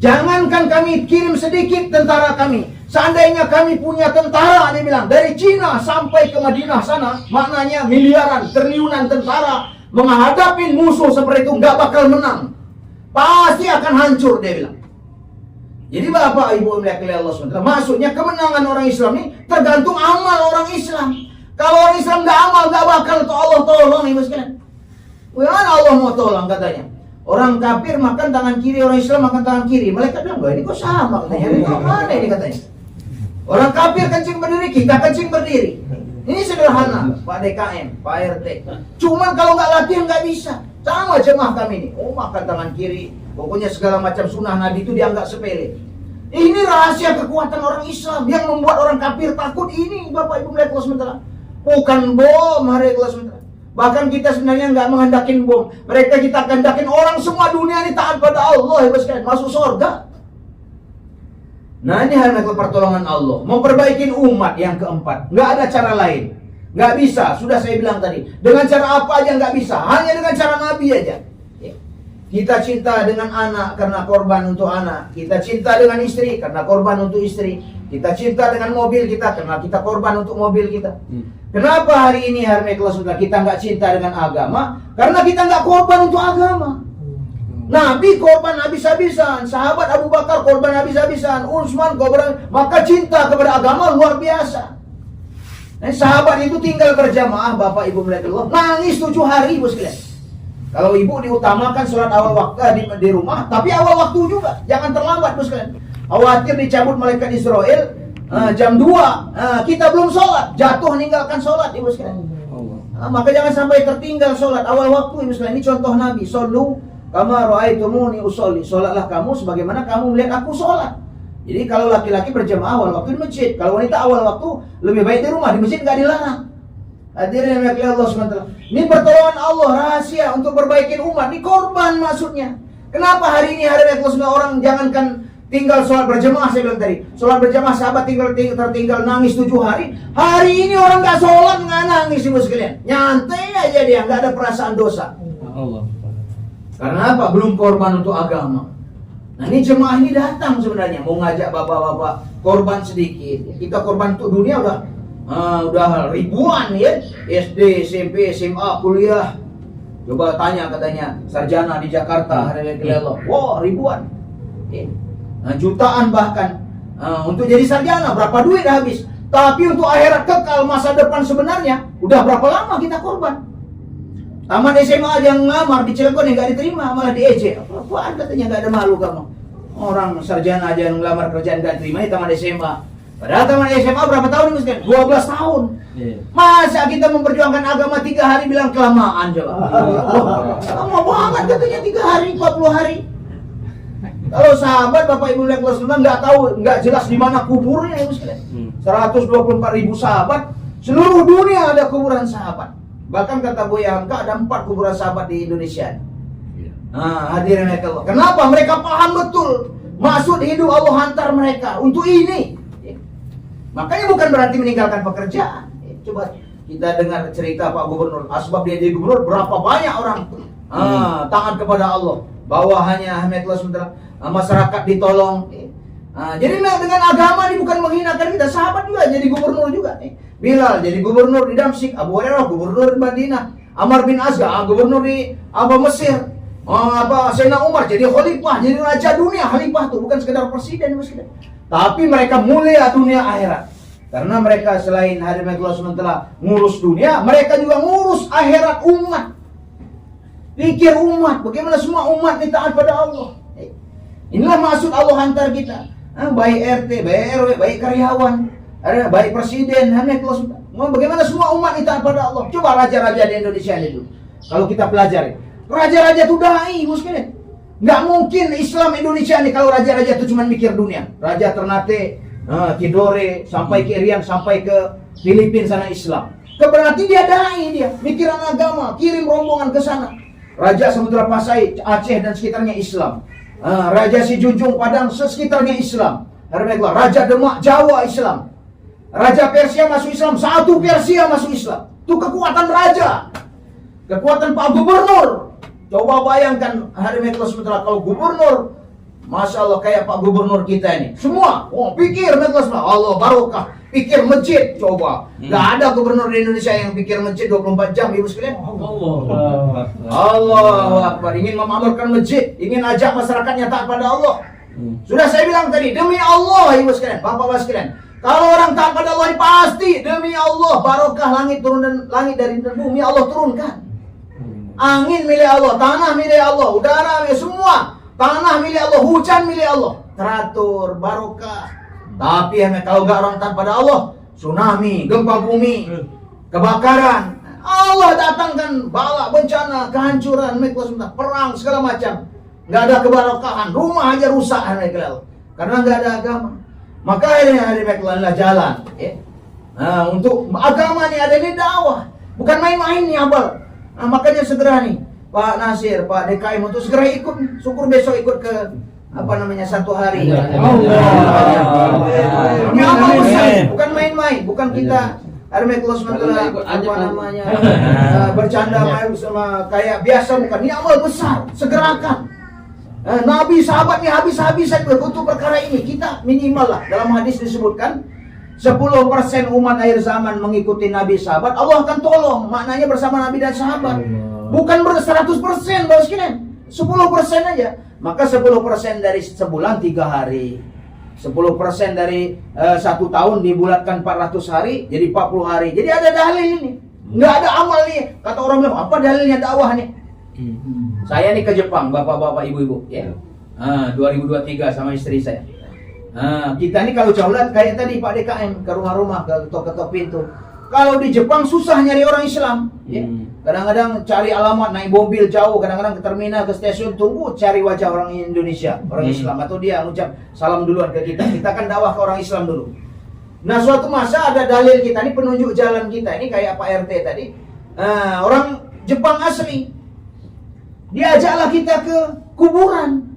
Jangankan kami kirim sedikit tentara kami. Seandainya kami punya tentara, dia bilang, dari Cina sampai ke Madinah sana, maknanya miliaran, triliunan tentara menghadapi musuh seperti itu, nggak bakal menang. Pasti akan hancur, dia bilang. Jadi Bapak Ibu melihat Allah SWT, maksudnya kemenangan orang Islam ini tergantung amal orang Islam. Kalau orang Islam nggak amal, nggak bakal tuh Allah tolong, ibu sekalian. Bagaimana Allah mau tolong katanya? Orang kafir makan tangan kiri, orang Islam makan tangan kiri. Mereka bilang, ini kok sama katanya? Ini kok mana ini katanya? Orang kafir kencing berdiri, kita kencing berdiri. Ini sederhana, Pak DKM, Pak RT. Cuman kalau nggak latihan nggak bisa. Sama jemaah kami ini. Oh, makan tangan kiri. Pokoknya segala macam sunnah Nabi itu dianggap sepele. Ini rahasia kekuatan orang Islam yang membuat orang kafir takut. Ini Bapak Ibu melihat Allah sementara. Bukan bom hari Allah sementara. Bahkan kita sebenarnya nggak menghendakin bom. Mereka kita kehendakin orang semua dunia ini taat pada Allah, ibu sekalian, masuk surga. Nah ini hanya pertolongan Allah. Memperbaiki umat yang keempat. Nggak ada cara lain. Nggak bisa. Sudah saya bilang tadi. Dengan cara apa aja nggak bisa. Hanya dengan cara Nabi aja. Kita cinta dengan anak karena korban untuk anak. Kita cinta dengan istri karena korban untuk istri. Kita cinta dengan mobil kita karena kita korban untuk mobil kita. Kenapa hari ini hari kelas kita nggak cinta dengan agama? Karena kita nggak korban untuk agama. Nabi korban habis-habisan, sahabat Abu Bakar korban habis-habisan, Utsman korban, maka cinta kepada agama luar biasa. Sahabat itu tinggal berjamaah, Bapak Ibu melihat Allah, nangis 7 hari ibu sekalian. Kalau ibu diutamakan sholat awal waktu di rumah, tapi awal waktu juga, jangan terlambat ibu sekalian. Khawatir dicabut malaikat Israel jam 2, kita belum sholat, jatuh meninggalkan sholat ibu sekalian. Maka jangan sampai tertinggal sholat awal waktu ibu sekalian. Ini contoh Nabi, shollu kama ra'aitumuni usolli. Sholatlah kamu sebagaimana kamu melihat aku sholat. Jadi kalau laki-laki berjamaah awal waktu di masjid, kalau wanita awal waktu lebih baik di rumah, di masjid nggak dilarang. Hadirin yang dirahmati Allah SWT. Ini pertolongan Allah rahasia untuk perbaikin umat. Ini korban maksudnya. Kenapa hari ini hari Allah orang jangankan tinggal sholat berjamaah, saya bilang tadi. Sholat berjamaah sahabat tertinggal nangis 7 hari. Hari ini orang nggak sholat nggak nangis ibu sekalian. Nyantai aja dia, nggak ada perasaan dosa. Allah. Karena apa? Belum korban untuk agama. Nah ini jemaah ini datang sebenarnya mau ngajak bapak-bapak korban sedikit. Kita korban untuk dunia udah ribuan ya. SD, SMP, SMA, kuliah. Coba tanya katanya sarjana di Jakarta hari ini Allah. Wow, ribuan. Nah, jutaan bahkan. Untuk jadi sarjana berapa duit habis. Tapi untuk akhirat kekal masa depan sebenarnya udah berapa lama kita korban. Taman SMA aja yang ngamar di Cilegon yang gak diterima malah diejek. Apaan katanya gak ada malu kamu. Orang sarjana aja yang ngelamar kerjaan gak diterima di taman SMA. Padahal taman SMA berapa tahun ini Mas? 12 tahun. Masa kita memperjuangkan agama 3 hari bilang kelamaan coba. Lama banget katanya 3 hari, 40 hari. Kalau sahabat Bapak Ibu lihat kelas 9 nggak tahu, nggak jelas di mana kuburnya ya Mas. 124.000 sahabat, seluruh dunia ada kuburan sahabat. Bahkan kata Buya Hamka ada 4 kuburan sahabat di Indonesia. Hadirin Allah. Kenapa? Mereka paham betul maksud hidup Allah hantar mereka untuk ini. Makanya bukan berarti meninggalkan pekerjaan. Coba kita dengar cerita Pak Gubernur. Asbab dia jadi gubernur, berapa banyak orang taat kepada Allah. Bawahannya Ahmedullah sementara masyarakat ditolong. Jadi dengan agama ini bukan menghinakan kita. Sahabat juga jadi gubernur juga. Bilal jadi gubernur di Damsyik, Abu Hurairah gubernur di Madinah, Amr bin Azga gubernur di Mesir, Sayyidina Umar jadi khalifah, jadi raja dunia. Khalifah itu bukan sekedar presiden, tapi mereka mulia dunia akhirat. Karena mereka selain hari Allah SWT ngurus dunia, mereka juga ngurus akhirat umat. Pikir umat, bagaimana semua umat ini taat pada Allah. Inilah maksud Allah hantar kita. Baik RT, baik RW, baik karyawan, baik presiden, bagaimana semua umat ini taat pada Allah. Coba raja-raja di Indonesia ini dulu. Kalau kita pelajari, raja-raja itu dai, sekalian. Nggak mungkin Islam Indonesia ini kalau raja-raja itu cuma mikir dunia. Raja Ternate, Tidore, sampai ke Irian, sampai ke Filipina sana Islam. Berarti dia dai, dia mikiran agama, kirim rombongan ke sana. Raja Samudra Pasai, Aceh dan sekitarnya Islam. Raja Sijunjung Padang sekitarnya Islam. Raja Demak Jawa Islam. Raja Persia masuk Islam, satu Persia masuk Islam. Itu kekuatan raja. Kekuatan Pak Gubernur. Coba bayangkan hari Metro Sumatera kalau gubernur, Masya Allah kayak Pak Gubernur kita ini. Semua, pikir Metro Sumatera, Allah barokah. Pikir masjid, coba. Gak ada gubernur di Indonesia yang pikir masjid 24 jam, ibu sekalian. Allahu Akbar. Ingin memakmurkan masjid, ingin ajak masyarakatnya taat pada Allah. Sudah saya bilang tadi, demi Allah ibu sekalian, bapak-bapak sekalian. Kalau orang taat pada Allah pasti demi Allah barokah langit turun dan langit dari bumi Allah turunkan. Angin milik Allah, tanah milik Allah, udara milik semua. Tanah milik Allah, hujan milik Allah. Teratur, barokah. Tapi kalau gak orang taat pada Allah, tsunami, gempa bumi, kebakaran, Allah datangkan bala, bencana, kehancuran, perang segala macam. Gak ada kebarokahan, rumah aja rusak karena gak ada agama. Maka hari adalah jalan. Untuk agama nih ada ini dakwah, bukan main-main nih abal. Makanya segera nih Pak Nasir, Pak DKM untuk segera ikut. Syukur besok ikut ke satu hari. Bukan main-main, bukan kita bercanda main sama kayak biasa, bukan. Ini amal besar, segerakan. Nabi sahabat nih habis-habisan untuk perkara ini. Kita minimal lah, dalam hadis disebutkan 10% umat akhir zaman mengikuti Nabi sahabat, Allah akan tolong. Maknanya bersama Nabi dan sahabat. Bukan 100%, Bapak sekalian. 10% aja. Maka 10% dari sebulan 3 hari. 10% dari 1 tahun dibulatkan 400 hari, jadi 40 hari. Jadi ada dalil ini. Nggak ada amal nih. Kata orang bilang, apa dalilnya dakwah nih? Saya nih ke Jepang, bapak-bapak, ibu-ibu. Ya. 2023 sama istri saya. Kita nih kalau jaulat kayak tadi Pak DKM, ke rumah-rumah, ke ketok-ketok pintu. Kalau di Jepang susah nyari orang Islam. Ya. Kadang-kadang cari alamat, naik mobil jauh, kadang-kadang ke terminal, ke stasiun, tunggu cari wajah orang Indonesia, orang Islam, atau dia ngucap salam duluan ke kita. Kita kan dakwah ke orang Islam dulu. Nah suatu masa ada dalil kita, ini penunjuk jalan kita, ini kayak Pak RT tadi. Orang Jepang asli, diajaklah kita ke kuburan.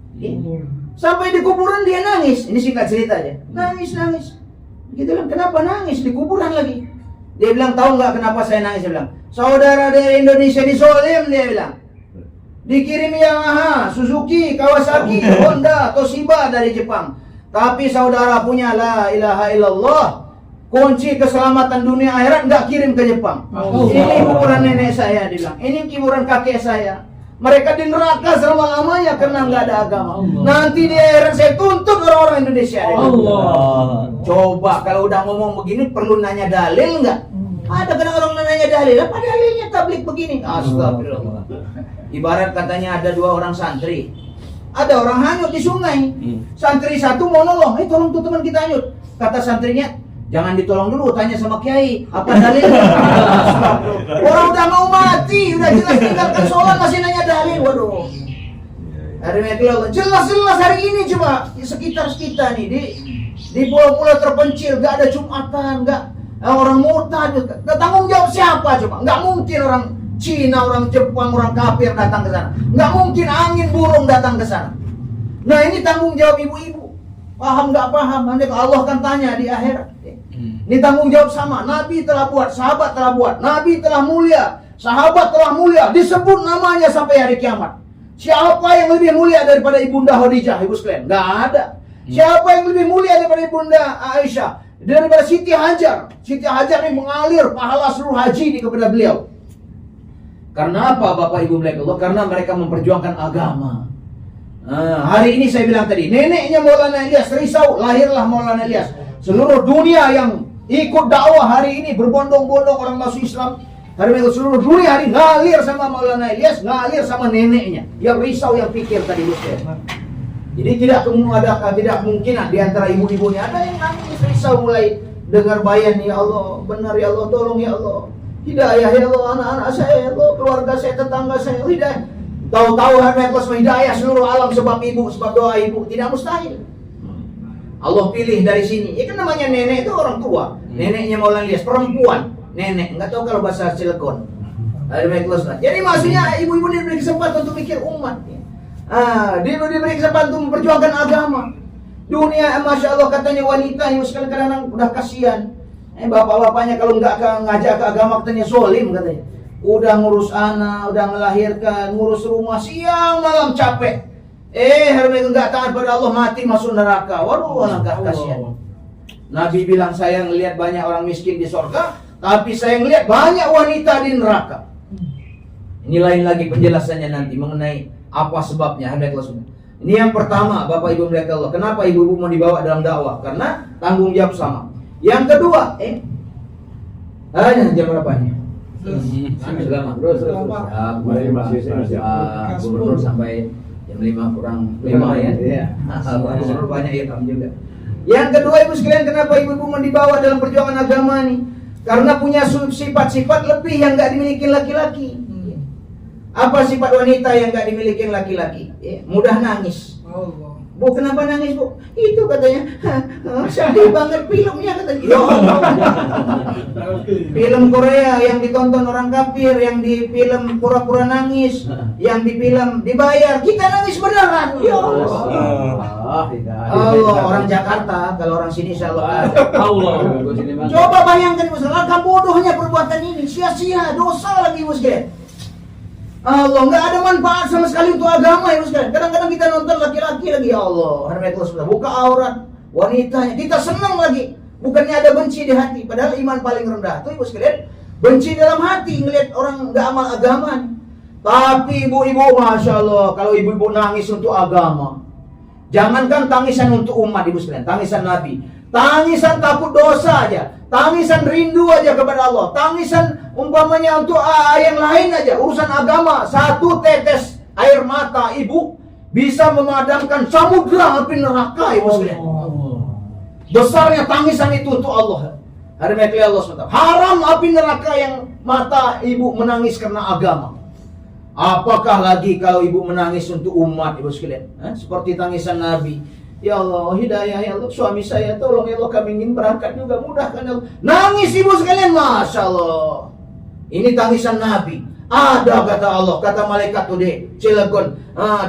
Sampai di kuburan dia nangis. Ini singkat cerita aja. Nangis. Kita bilang, kenapa nangis di kuburan lagi? Dia bilang, tahu nggak kenapa saya nangis? Dia bilang, saudara dari Indonesia disolim, dia bilang. Dikirim Yamaha, Suzuki, Kawasaki, Honda, Toshiba dari Jepang. Tapi saudara punya la ilaha illallah, kunci keselamatan dunia akhirat, nggak kirim ke Jepang. Ini kuburan nenek saya, dia bilang. Ini kuburan kakek saya. Mereka di neraka selama-lamanya karena nggak ada agama. Nanti di akhirat saya tuntut orang-orang Indonesia. Coba kalau udah ngomong begini perlu nanya dalil nggak? Ada kadang orang nanya dalil. Apa dalilnya tablik begini? Astagfirullah. Ibarat katanya ada 2 orang santri. Ada orang hanyut di sungai. Santri satu mau nolong. Tolong tuh teman kita hanyut. Kata santrinya, jangan ditolong dulu, tanya sama kiai. Apa dalilnya? Orang udah mau mati, udah jelas tinggalkan sholat masih nanya dalil. Waduh. Hari ini jelas hari ini coba di sekitar kita nih di pulau-pulau terpencil gak ada Jumatan, gak orang murtad. Tanggung jawab siapa coba? Gak mungkin orang Cina, orang Jepang, orang kafir datang ke sana. Gak mungkin angin burung datang ke sana. Nah ini tanggung jawab ibu-ibu. Paham gak paham? Nanti Allah akan tanya di akhirat. Ini tanggung jawab sama. Nabi telah buat, sahabat telah buat. Nabi telah mulia, sahabat telah mulia. Disebut namanya sampai hari kiamat. Siapa yang lebih mulia daripada Ibunda Khadijah, ibu sekalian? Gak ada. Siapa yang lebih mulia daripada Ibunda Aisyah? Daripada Siti Hajar. Siti Hajar ini mengalir pahala seluruh haji kepada beliau. Karena apa Bapak Ibu melihat Allah? Karena mereka memperjuangkan agama. Hari ini saya bilang tadi, neneknya Maulana Ilyas risau, lahirlah Maulana Ilyas. Seluruh dunia yang ikut dakwah hari ini berbondong-bondong orang masuk Islam. Hari ini seluruh dunia hari ngalir sama Maulana Ilyas, ngalir sama neneknya. Yang risau, yang pikir tadi Ustaz. Jadi tidak kemungkinan di antara ibu-ibunya ada yang nangis risau mulai dengar bayan, ya Allah, benar ya Allah, tolong ya Allah. Hidayah ya Allah, anak-anak saya ya Allah, keluarga saya, tetangga saya, hidayah. Tahu-tahu harus hidayah seluruh alam sebab ibu, sebab doa ibu, tidak mustahil. Allah pilih dari sini. Ya kan namanya nenek itu orang tua. Neneknya Maulana Ilyas perempuan. nenek, nggak tahu kalau bahasa Cilegon. Jadi maksudnya ibu-ibu diberi kesempatan untuk mikir umat. Dia diberi kesempatan untuk memperjuangkan agama. Dunia, masya Allah, katanya wanita yang sekarang kadang udah kasihan. Bapak-bapaknya kalau nggak ngajak ke agama katanya zolim katanya. Udah ngurus anak, udah melahirkan, ngurus rumah, siang malam capek. Hari nggak taat pada Allah, mati masuk neraka. Waduh, agak kasihan. Nabi bilang saya ngelihat banyak orang miskin di surga, tapi saya ngelihat banyak wanita di neraka. Ini lain lagi penjelasannya nanti mengenai apa sebabnya. Ini yang pertama, Bapak Ibu melihat Allah. Kenapa ibu-ibu mau dibawa dalam dakwah? Karena tanggung jawab sama. Yang kedua, jam berapa nih? Terus. Gubernur sampai jam 5 kurang 5 ya. Gubernur banyak hitam juga. Yang kedua, ibu sekalian, kenapa ibu-ibu mau dibawa dalam perjuangan agama nih? Karena punya sifat-sifat lebih yang nggak dimiliki laki-laki. Apa sifat wanita yang nggak dimiliki laki-laki? Mudah nangis. Bu, kenapa nangis, Bu? Itu katanya, sedih banget filmnya katanya. Ya Allah. Film Korea yang ditonton orang kafir, yang di film pura-pura nangis, yang di film dibayar, kita nangis beneran. Ya Allah. Allah, orang Jakarta, kalau orang sini insyaallah Allah. Coba bayangkan, Bu, alangkah bodohnya perbuatan ini, sia-sia, dosa lagi, Bu. Allah, nggak ada manfaat sama sekali untuk agama ya, Ustaz. Kadang-kadang kita nonton laki-laki lagi, ya Allah, buka aurat wanitanya, kita senang lagi. Bukannya ada benci di hati, padahal iman paling rendah. Tuh ibu sekalian, benci dalam hati ngelihat orang nggak amal agama. Tapi ibu-ibu, masya Allah, kalau ibu-ibu nangis untuk agama, jangankan tangisan untuk umat, ibu sekalian, tangisan Nabi, tangisan takut dosa aja, tangisan rindu aja kepada Allah, tangisan umpamanya untuk yang lain aja, urusan agama, satu tetes air mata ibu bisa memadamkan samudra api neraka, ibu sekalian. Besarnya tangisan itu untuk Allah. Hari Allah SWT. Haram api neraka yang mata ibu menangis karena agama. Apakah lagi kalau ibu menangis untuk umat, ibu sekalian? Seperti tangisan Nabi. Ya Allah, hidayah ya Allah, suami saya tolong ya Allah, kami ingin berangkat juga, mudahkan ya Allah. Nangis ibu sekalian, masya Allah. Ini tangisan Nabi. Ada kata Allah, kata malaikat tuh di Cilegon.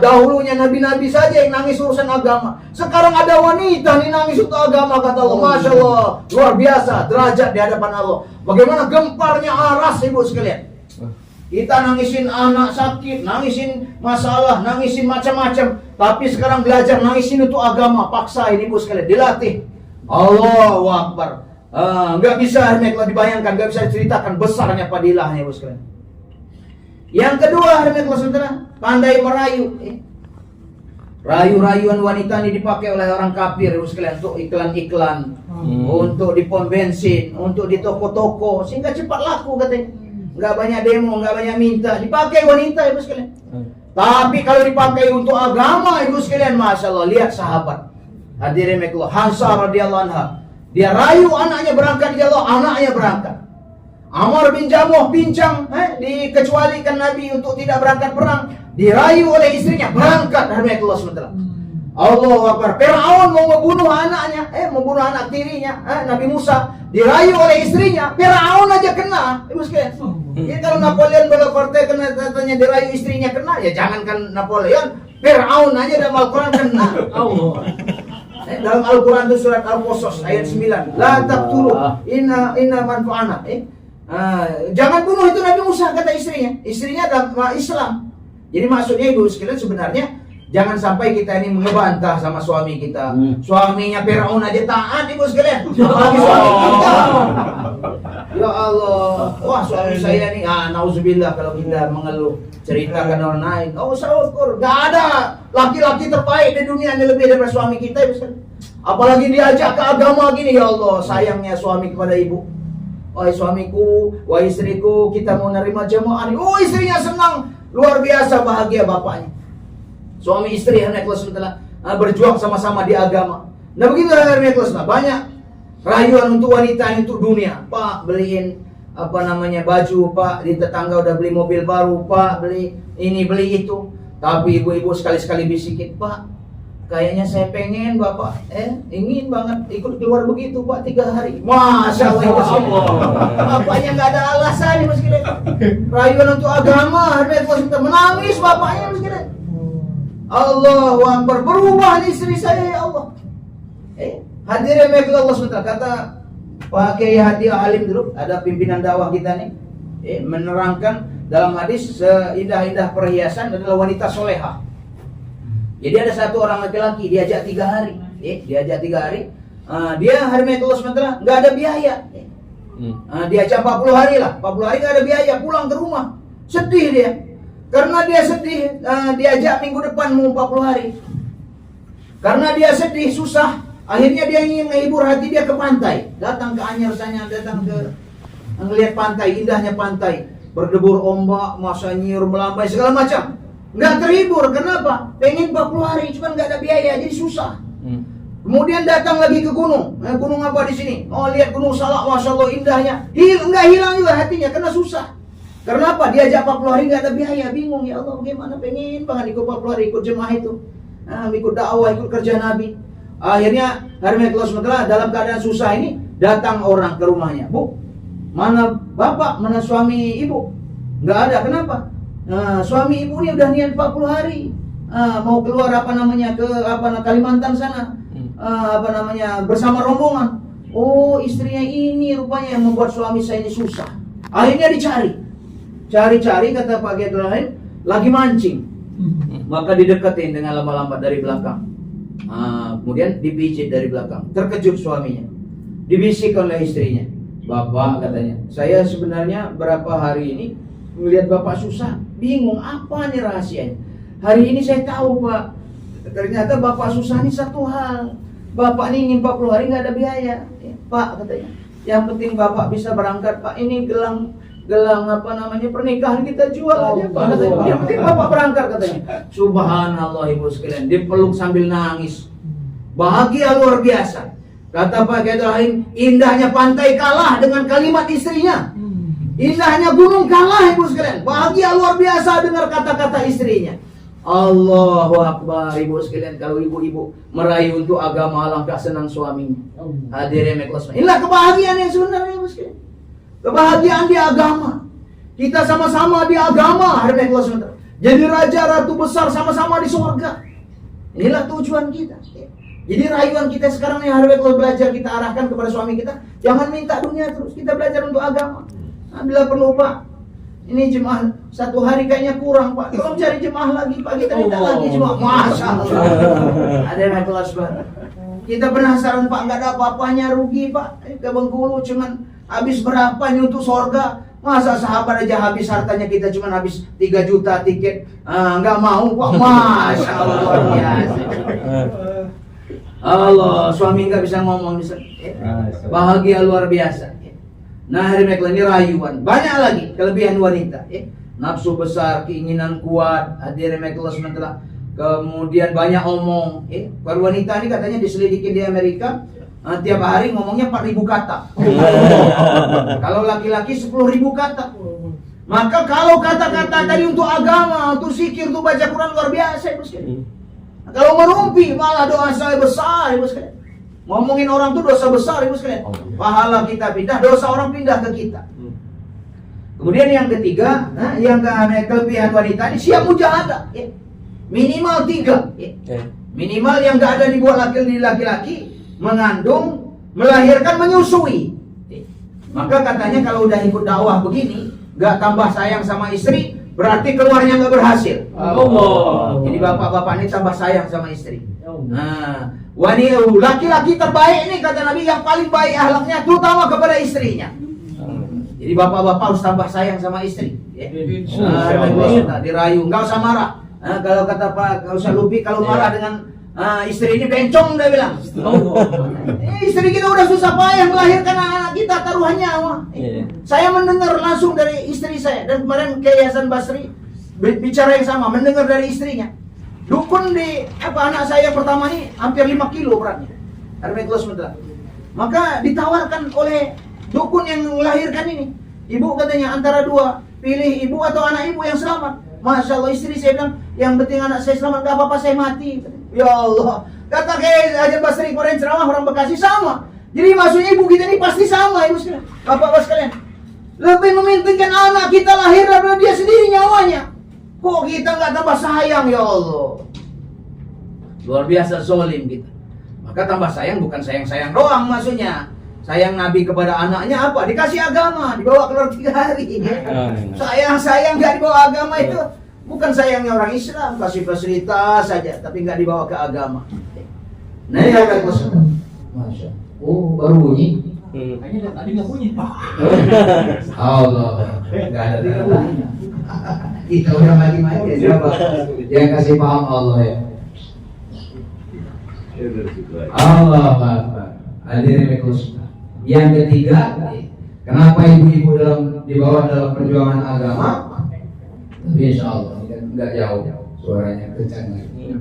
Dahulunya nabi-nabi saja yang nangis urusan agama. Sekarang ada wanita nih nangis untuk agama, kata Allah. Masya Allah, luar biasa derajat di hadapan Allah. Bagaimana gemparnya aras ibu sekalian. Kita nangisin anak sakit, nangisin masalah, nangisin macam-macam. Tapi sekarang belajar nangisin untuk agama, paksa ini ibu sekalian, dilatih. Allahu Akbar. Nggak bisa kalau dibayangkan, nggak bisa diceritakan besarnya padilahnya ibu sekalian. Yang kedua, pandai merayu. Rayu-rayuan wanita ini dipakai oleh orang kafir ibu sekalian untuk iklan-iklan, untuk di pom bensin, untuk di toko-toko, sehingga cepat laku katanya. Nggak banyak demo, nggak banyak minta, dipakai wanita ibu sekalian. Tapi kalau dipakai untuk agama ibu sekalian, masya Allah, lihat sahabat hadirin Allah, Hansah radhiyallahu anha. Dia rayu anaknya berangkat di Allah, anaknya berangkat. Amr bin Jamuh pincang, dikecualikan Nabi untuk tidak berangkat perang, dirayu oleh istrinya berangkat. Allah SWT. Allahu Akbar. Fir'aun mau membunuh anaknya, membunuh anak tirinya, Nabi Musa, dirayu oleh istrinya. Fir'aun aja kena, ibu sekalian. Ya kalau Napoleon Bonaparte kena, katanya dirayu istrinya kena, ya jangankan Napoleon, Fir'aun aja dalam Al-Quran kena. Allah. Dalam Al-Quran itu surat Al-Qasas ayat 9. La taqtulu inna manfa'ana. Jangan bunuh itu Nabi Musa, kata istrinya. Istrinya dalam Islam. Jadi maksudnya ibu sekalian sebenarnya jangan sampai kita ini membantah sama suami kita. Suaminya Fir'aun aja taat ibu sekalian. Apalagi suami kita. Ya Allah. Wah suami saya nih, nauzubillah kalau kita mengeluh, ceritakan orang lain. Oh syukur, gak ada laki-laki terbaik di dunia ini lebih daripada suami kita ibu sekalian. Apalagi diajak ke agama gini, ya Allah sayangnya suami kepada ibu. Wahai suamiku, wahai istriku, kita mau nerima jemaah ini. Oh istrinya senang, luar biasa bahagia bapaknya. Suami istri berjuang sama-sama di agama. Nah begitu banyak rayuan untuk wanita ini, untuk dunia. Pak beliin baju, Pak di tetangga udah beli mobil baru, Pak beli ini beli itu. Tapi ibu-ibu sekali-sekali bisikin, Pak kayaknya saya pengen Bapak, ingin banget ikut keluar begitu Pak 3 hari. Masya Allah, bapaknya nggak ada alasan Mas Kira. Rayuan untuk agama, menangis bapaknya Mas Kira. Allahu Akbar, berubah istri saya ya Allah. Hadirin Allah SWT, kata Pak Kiai Hadi Alim dulu, ada pimpinan dakwah kita nih, menerangkan dalam hadis seindah-indah perhiasan adalah wanita soleha. Jadi ada satu orang laki-laki diajak 3 hari, diajak 3 hari, dia hadirin Allah SWT nggak ada biaya, diajak 40 hari lah, 40 hari nggak ada biaya, pulang ke rumah, sedih dia. Karena dia sedih, diajak minggu depan mau 40 hari. Karena dia sedih, susah, akhirnya dia ingin menghibur hati dia ke pantai. Datang ke Anyer sana, datang ke ngelihat pantai, indahnya pantai, berdebur ombak, masa nyiur melambai segala macam. Nggak terhibur, kenapa? Pengen 40 hari, cuman nggak ada biaya, jadi susah. Kemudian datang lagi ke gunung. Gunung apa di sini? Oh, lihat Gunung Salak, masya Allah indahnya. Nggak hilang juga hatinya, karena susah. Karena apa? Diajak 40 hari nggak ada biaya, bingung ya Allah bagaimana, pengen banget ikut 40 hari, ikut jemaah itu, ikut dakwah, ikut kerja Nabi. Akhirnya hari Allah SWT dalam keadaan susah ini datang orang ke rumahnya. Bu, mana bapak, mana suami ibu? Nggak ada, kenapa? Suami ibu ini udah niat 40 hari, mau keluar ke Kalimantan sana, bersama rombongan. Oh, istrinya ini rupanya yang membuat suami saya ini susah. Akhirnya cari kata Pak Kiai lain lagi mancing, maka dideketin dengan lambat-lambat dari belakang, kemudian dipijit dari belakang. Terkejut suaminya, dibisik oleh istrinya, Bapak katanya, saya sebenarnya berapa hari ini melihat Bapak susah, bingung apa nih rahasianya. Hari ini saya tahu Pak, ternyata Bapak susah ini satu hal, Bapak ini ingin 40 hari nggak ada biaya, Pak katanya. Yang penting Bapak bisa berangkat Pak, ini gelang pernikahan kita jual aja Pak katanya. Yang penting Bapak berangkat katanya. Subhanallah ibu sekalian, dipeluk sambil nangis, bahagia luar biasa. Kata Pak Kiai Rahim, indahnya pantai kalah dengan kalimat istrinya, indahnya gunung kalah ibu sekalian, bahagia luar biasa dengar kata-kata istrinya. Allahu Akbar ibu sekalian, kalau ibu-ibu merayu untuk agama alangkah senang suaminya. Hadirin kelas. Inilah kebahagiaan yang sebenarnya ibu sekalian. Kebahagiaan di agama. Kita sama-sama di agama, hadirin kelas. Jadi raja ratu besar sama-sama di surga. Inilah tujuan kita. Jadi rayuan kita sekarang yang hadirin kelas belajar kita arahkan kepada suami kita, jangan minta dunia terus, kita belajar untuk agama. Bila perlu Pak, ini jemaah 1 hari kayaknya kurang Pak, tolong cari jemaah lagi Pak, kita minta lagi jemaah. Masya Allah. Ada yang kelas Pak. Kita penasaran Pak, nggak ada apa-apanya, rugi Pak. Ke Bengkulu cuman habis berapa nih untuk sorga? Masa sahabat aja habis hartanya, kita cuman habis 3 juta tiket, nggak mau Pak. Masya Allah luar biasa. Allah, suami nggak bisa ngomong, bahagia luar biasa. Nah, hari ini rayuan. Banyak lagi kelebihan wanita, nafsu besar, keinginan kuat, hadirin Allah sementara. Kemudian banyak omong, para wanita ini katanya diselidikin di Amerika, tiap hari ngomongnya 4.000 kata. Kalau laki-laki 10.000 kata. Maka kalau kata-kata tadi untuk agama, untuk zikir, untuk baca Quran luar biasa, Ibu sekalian. Kalau merumpi malah doa saya besar, Ibu sekalian. Ngomongin orang itu dosa besar Ibu sekalian. Pahala kita pindah, dosa orang pindah ke kita. Kemudian yang ketiga, yang kelebihan wanita ini siap mujahadah, minimal 3, minimal yang gak ada dibuat laki-laki, mengandung, melahirkan, menyusui. Maka katanya kalau udah ikut dakwah begini, gak tambah sayang sama istri, berarti keluarnya gak berhasil. Jadi bapak-bapak ini tambah sayang sama istri. Nah, laki-laki terbaik ini kata Nabi yang paling baik akhlaknya, terutama kepada istrinya. Jadi bapak-bapak harus tambah sayang sama istri. Dirayu, nggak usah marah. Kalau kata Pak, nggak usah lupi kalau marah dengan istri ini bencong dia bilang. Istri kita udah susah payah melahirkan anak kita taruhan nyawa. Saya mendengar langsung dari istri saya, dan kemarin Kiai Hasan Basri bicara yang sama, mendengar dari istrinya. Dukun di anak saya yang pertama ini hampir 5 kilo beratnya. Maka ditawarkan oleh dukun yang melahirkan ini, ibu katanya antara 2, pilih ibu atau anak ibu yang selamat. Masya Allah, istri saya bilang yang penting anak saya selamat, gak apa-apa saya mati. Ya Allah. Kata kayak Haji Basri kemarin ceramah orang Bekasi sama. Jadi maksudnya ibu kita ini pasti sama, ibu sekalian. Bapak-bapak sekalian. Lebih mementingkan anak kita lahir daripada dia sendiri nyawanya. Kok kita nggak tambah sayang, ya Allah? Luar biasa zolim kita. Maka tambah sayang bukan sayang-sayang doang maksudnya. Sayang Nabi kepada anaknya apa? Dikasih agama, dibawa keluar 3 hari. Sayang-sayang nggak dibawa agama itu bukan sayangnya orang Islam, kasih fasilitas saja, tapi nggak dibawa ke agama. Nah ini agak kosong. Masya. Oh baru bunyi. Kayaknya tadi nggak bunyi. Allah, nggak ada tidak bunyi. Kita udah mati-mati siapa? Yang kasih paham Allah ya. Allah Akbar. Hadirin khusus. Yang ketiga, kenapa ibu-ibu dibawa dalam perjuangan agama? Tapi insya Allah nggak jauh, suaranya kencang lagi.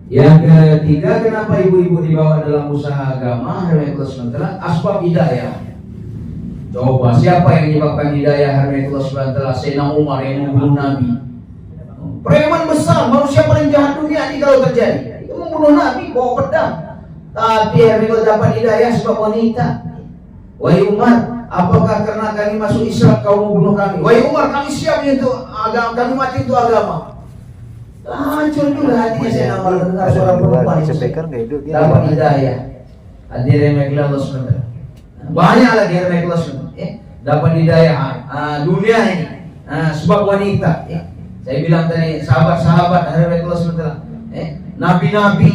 Yang ketiga, kenapa ibu-ibu dibawa dalam usaha agama? Sementara asbab hidayah. Coba siapa yang menyebabkan hidayah? Sementara Sayyidina Umar yang membunuh Nabi. Preman besar, manusia paling jahat dunia ini kalau terjadi. Itu membunuh Nabi, bawa pedang. Tapi Hermes dapat hidayah sebab wanita. Wahai Umar, apakah karena kami masuk Islam kau membunuh kami? Wahai Umar, kami siap untuk agama, kami mati untuk agama. Hancur juga hatinya saya Umar dengar suara perempuan itu. Dapat hidayah. Hadirin Allah SWT. Banyak lagi Hermes SWT. Dapat hidayah dunia ini sebab wanita. Saya bilang tadi sahabat-sahabat Hermes Allah SWT. Nabi-nabi.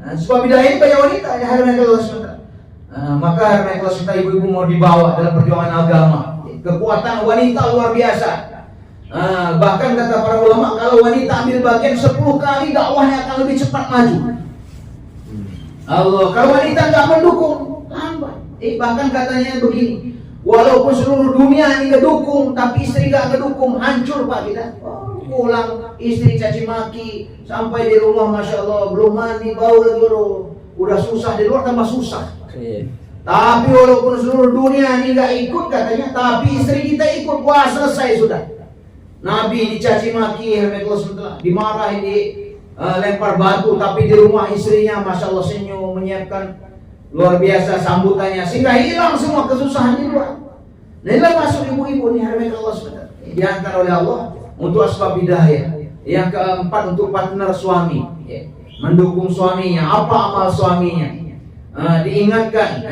Sebab hidayah ini banyak wanita ya Hermes Allah SWT. Maka Hermes Allah SWT ibu-ibu mau dibawa dalam perjuangan agama. Kekuatan wanita luar biasa. Bahkan kata para ulama, kalau wanita ambil bagian 10 kali dakwahnya akan lebih cepat maju. Allah, kalau wanita nggak mendukung, lambat. Bahkan katanya begini, walaupun seluruh dunia ini ngedukung, tapi istri nggak ngedukung, hancur pak kita. Pulang istri caci maki, sampai di rumah masya Allah belum mandi, bau lagi bro. Udah susah di luar tambah susah. Tapi walaupun seluruh dunia ini nggak ikut katanya, tapi istri kita ikut, wah selesai sudah. Nabi dicaci maki, dimarahin, lempar batu, tapi di rumah istrinya masya Allah senyum, menyiapkan luar biasa sambutannya, sehingga hilang semua kesusahan di luar. Nah inilah masuk ibu-ibu nih Allah SWT, diantar oleh Allah untuk asbab hidayah. Yang keempat untuk partner suami, mendukung suaminya, apa amal suaminya, diingatkan.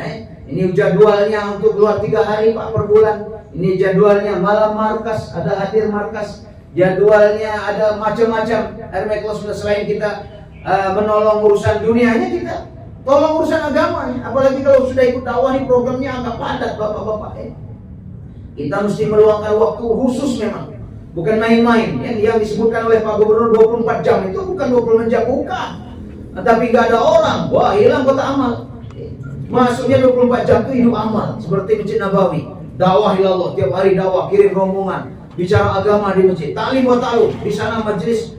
Ini jadwalnya untuk keluar 3 hari pak per bulan. Ini jadwalnya malam markas, ada hadir markas. Jadwalnya ada macam-macam. Hermes selain kita menolong urusan dunianya, kita tolong urusan agamanya. Apalagi kalau sudah ikut dakwah ini programnya agak padat bapak-bapak. Kita mesti meluangkan waktu khusus memang. Bukan main-main. Yang disebutkan oleh Pak Gubernur 24 jam itu bukan 24 jam, bukan. Tapi gak ada orang, wah hilang kota amal. Masuknya 24 jam itu hidup amal. Seperti Masjid Nabawi. Dakwah ilallah, tiap hari dakwah, kirim rombongan, bicara agama di masjid, ta'lim wa ta'alum, di sana majelis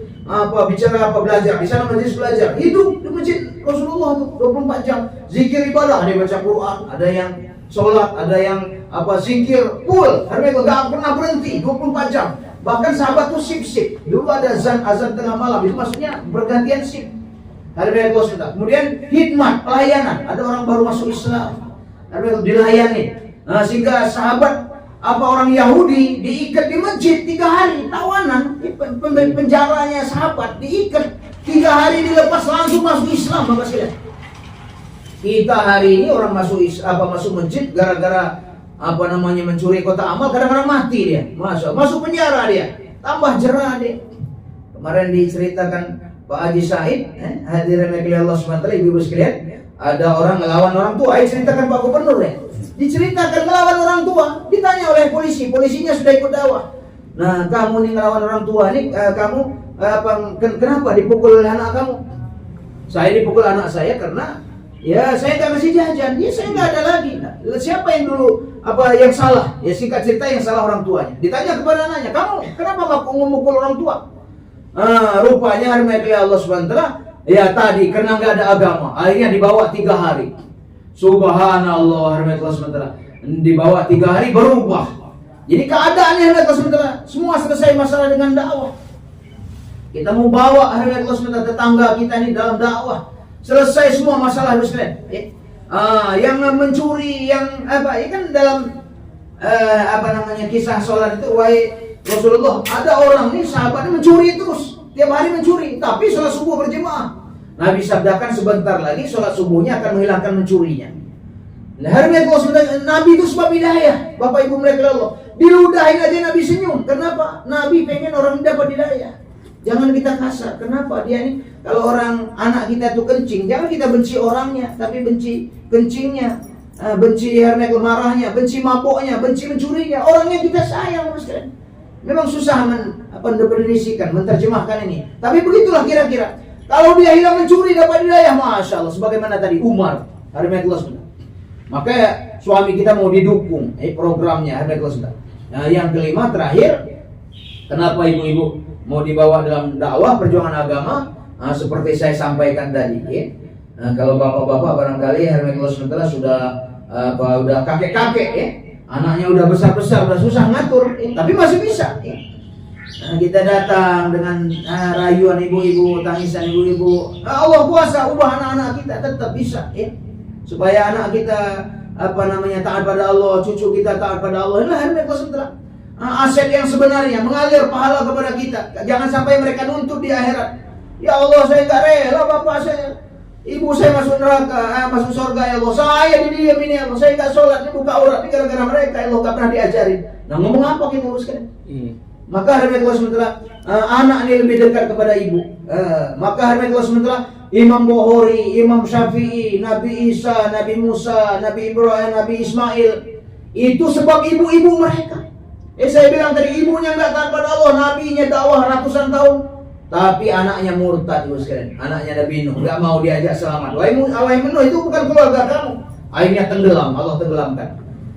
bicara belajar, di sana majelis belajar, hidup di masjid Rasulullah itu 24 jam, zikir ibadah, ada yang baca Quran, ada yang sholat, ada yang zikir, full, harus gak pernah berhenti 24 jam. Bahkan sahabat tuh sip-sip, dulu ada azan tengah malam, itu maksudnya bergantian sip. Harus kemudian hikmat, pelayanan, ada orang baru masuk Islam, harus dilayani. Sehingga sahabat orang Yahudi diikat di masjid 3 hari tawanan, penjaranya sahabat diikat 3 hari, dilepas langsung masuk Islam bapak sekalian. Kita hari ini orang masuk masjid gara-gara mencuri kota amal, kadang-kadang mati dia, masuk penjara dia, tambah jerah dia. Kemarin diceritakan Pak Haji Said, hadirin Allah SWT, ibu-ibu sekalian, ada orang ngelawan orang tua. Ceritakan Pak Gubernur ya. Diceritakan ngelawan orang tua, ditanya oleh polisi, polisinya sudah ikut dakwah. Nah, kamu nih ngelawan orang tua nih, kamu kenapa dipukul oleh anak kamu? Saya dipukul anak saya karena ya saya nggak kasih jajan, ya saya nggak ada lagi. Nah, siapa yang dulu yang salah? Ya singkat cerita yang salah orang tuanya. Ditanya kepada anaknya, kamu kenapa nggak memukul orang tua? Rupanya Allah SWT, ya tadi karena nggak ada agama, akhirnya dibawa 3 hari. Subhanallah, Allah SWT dibawa 3 hari berubah. Jadi keadaannya Allah SWT semua selesai masalah dengan dakwah. Kita mau bawa hari Allah SWT tetangga kita ini dalam dakwah. Selesai semua masalah Ibu sekalian. Yang mencuri, yang apa? Ini kan dalam kisah sholat itu, wahai Rasulullah, ada orang nih sahabatnya mencuri terus, tiap hari mencuri, tapi sholat subuh berjemaah. Nabi sabdakan sebentar lagi sholat subuhnya akan menghilangkan mencurinya. Nah, hari Nabi itu sebab hidayah, Bapak Ibu mulai Allah. Diludahin aja Nabi senyum. Kenapa? Nabi pengen orang dapat hidayah. Jangan kita kasar. Kenapa? Dia ini kalau orang anak kita itu kencing, jangan kita benci orangnya, tapi benci kencingnya, benci marahnya, benci maboknya, benci mencurinya. Orangnya kita sayang, Mas. Memang susah mendefinisikan, menerjemahkan ini. Tapi begitulah kira-kira. Kalau dia hilang mencuri dapat hidayah, masya Allah. Sebagaimana tadi Umar, hari Allah. Maka suami kita mau didukung programnya hari Allah. Nah, yang kelima terakhir, kenapa ibu-ibu mau dibawa dalam dakwah perjuangan agama? Seperti saya sampaikan tadi, ya. Kalau bapak-bapak barangkali hari Allah sudah kakek-kakek, ya. Anaknya udah besar-besar, udah susah ngatur, tapi masih bisa. Ya. Kita datang dengan rayuan ibu-ibu, tangisan ibu-ibu. Allah kuasa ubah anak-anak kita tetap bisa, ya. Supaya anak kita taat pada Allah, cucu kita taat pada Allah. Inilah hari Allah. Aset yang sebenarnya mengalir pahala kepada kita. Jangan sampai mereka nuntut di akhirat. Ya Allah, saya enggak rela bapak saya, ibu saya masuk neraka, masuk surga ya Allah. Saya didiam ini ya Allah. Saya enggak sholat, ini buka aurat, ini gara-gara mereka ya Allah, enggak pernah diajarin. Nah, ngomong apa kita haruskan? Maka hari Allah SWT, anak ini lebih dekat kepada ibu. Maka hari Allah SWT, Imam Bukhari, Imam Syafi'i, Nabi Isa, Nabi Musa, Nabi Ibrahim, Nabi Ismail, itu sebab ibu-ibu mereka. Saya bilang tadi, ibunya enggak taat pada Allah, nabinya dakwah ratusan tahun, tapi anaknya murtad, ibu sekalian. Anaknya Nabi Nuh, enggak mau diajak selamat. Wahai Nuh, itu bukan keluarga kamu. Akhirnya tenggelam, Allah tenggelamkan.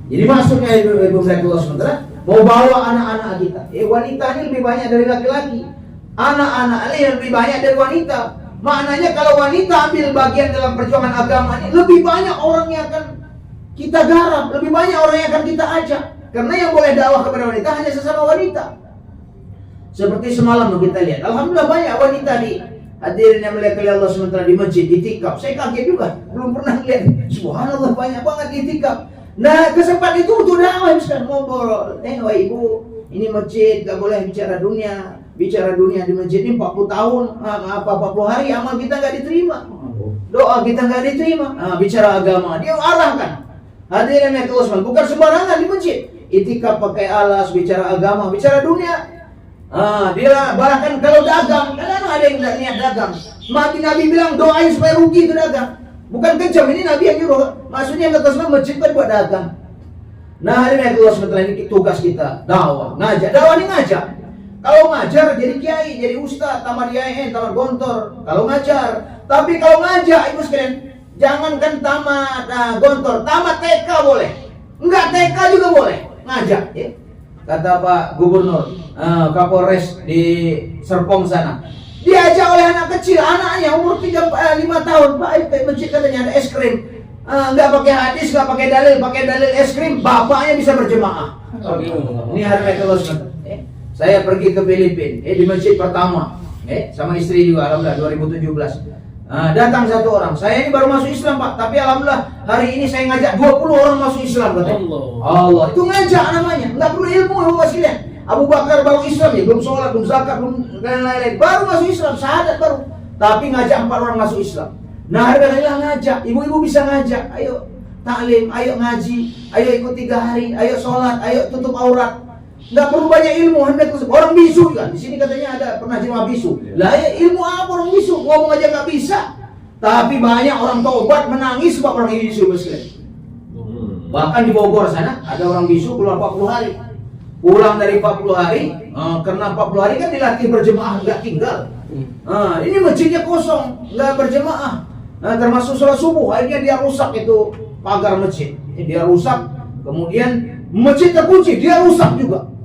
Jadi maksudnya ibu Allah SWT mau bawa anak-anak kita. Wanita ini lebih banyak dari laki-laki. Anak-anak ini lebih banyak dari wanita. Maknanya kalau wanita ambil bagian dalam perjuangan agama ini, lebih banyak orang yang akan kita garap, lebih banyak orang yang akan kita ajak. Karena yang boleh dakwah kepada wanita hanya sesama wanita. Seperti semalam kita lihat, alhamdulillah banyak wanita di hadirin yang melihat Allah SWT di masjid, di tikaf. Saya kaget juga, belum pernah lihat. Subhanallah, banyak banget di tikaf. Nah, kesempatan itu untuk dakwah, misalkan ngobrol. Wahai ibu, ini masjid, gak boleh bicara dunia. Bicara dunia di masjid ini 40 tahun, 40 hari amal kita gak diterima. Doa kita gak diterima. Bicara agama, dia arahkan. Hadirin yang Allah, bukan sembarangan di masjid. Itikaf pakai alas, bicara agama, bicara dunia. Dia bahkan kalau dagang, kadang ada yang niat dagang. Nabi bilang doain supaya rugi itu dagang. Bukan kejam, ini Nabi yang nyuruh. Maksudnya yang kata masjid kan buat dagang. Nah, hari ini Allah SWT ini tugas kita dakwah, ngajak. Dakwah ini ngajak. Kalau ngajar jadi kiai, jadi ustaz, tamat IAIN, tamat gontor. Kalau ngajar, tapi kalau ngajak ibu sekalian, jangankan tamat gontor, tamat TK boleh. Enggak TK juga boleh ngajak. Ya. Kata Pak Gubernur, Kapolres di Serpong sana. Diajak oleh anak kecil, anaknya umur 5 tahun. Pak, itu masjid katanya ada es krim. Nggak pakai hadis, nggak pakai dalil es krim. Bapaknya bisa berjemaah. Ini hari Allah. Saya pergi ke Filipina, di masjid pertama, sama istri juga, alhamdulillah 2017. Datang satu orang, saya ini baru masuk Islam Pak, tapi alhamdulillah hari ini saya ngajak 20 orang masuk Islam katanya. Allah, itu ngajak namanya, nggak perlu ilmu, Bapak sekalian. Abu Bakar baru Islam ya, belum sholat, belum zakat, belum lain-lain, baru masuk Islam, syahadat baru, tapi ngajak 4 orang masuk Islam. Nah, harganya ngajak, ibu-ibu bisa ngajak, ayo taklim, ayo ngaji, ayo ikut 3 hari, ayo sholat, ayo tutup aurat. Nggak perlu banyak ilmu, orang bisu kan, di sini katanya ada pernah jemaah bisu. Lah ya ilmu apa orang bisu, ngomong aja nggak bisa. Tapi banyak orang taubat menangis sebab orang bisu sekalian. Bahkan di Bogor sana ada orang bisu keluar 40 hari. Pulang dari 40 hari, karena 40 hari kan dilatih berjemaah, nggak tinggal. Ini masjidnya kosong, nggak berjemaah. Termasuk sholat subuh, akhirnya dia rusak itu pagar masjid. Dia rusak, kemudian masjid terkunci, dia rusak juga.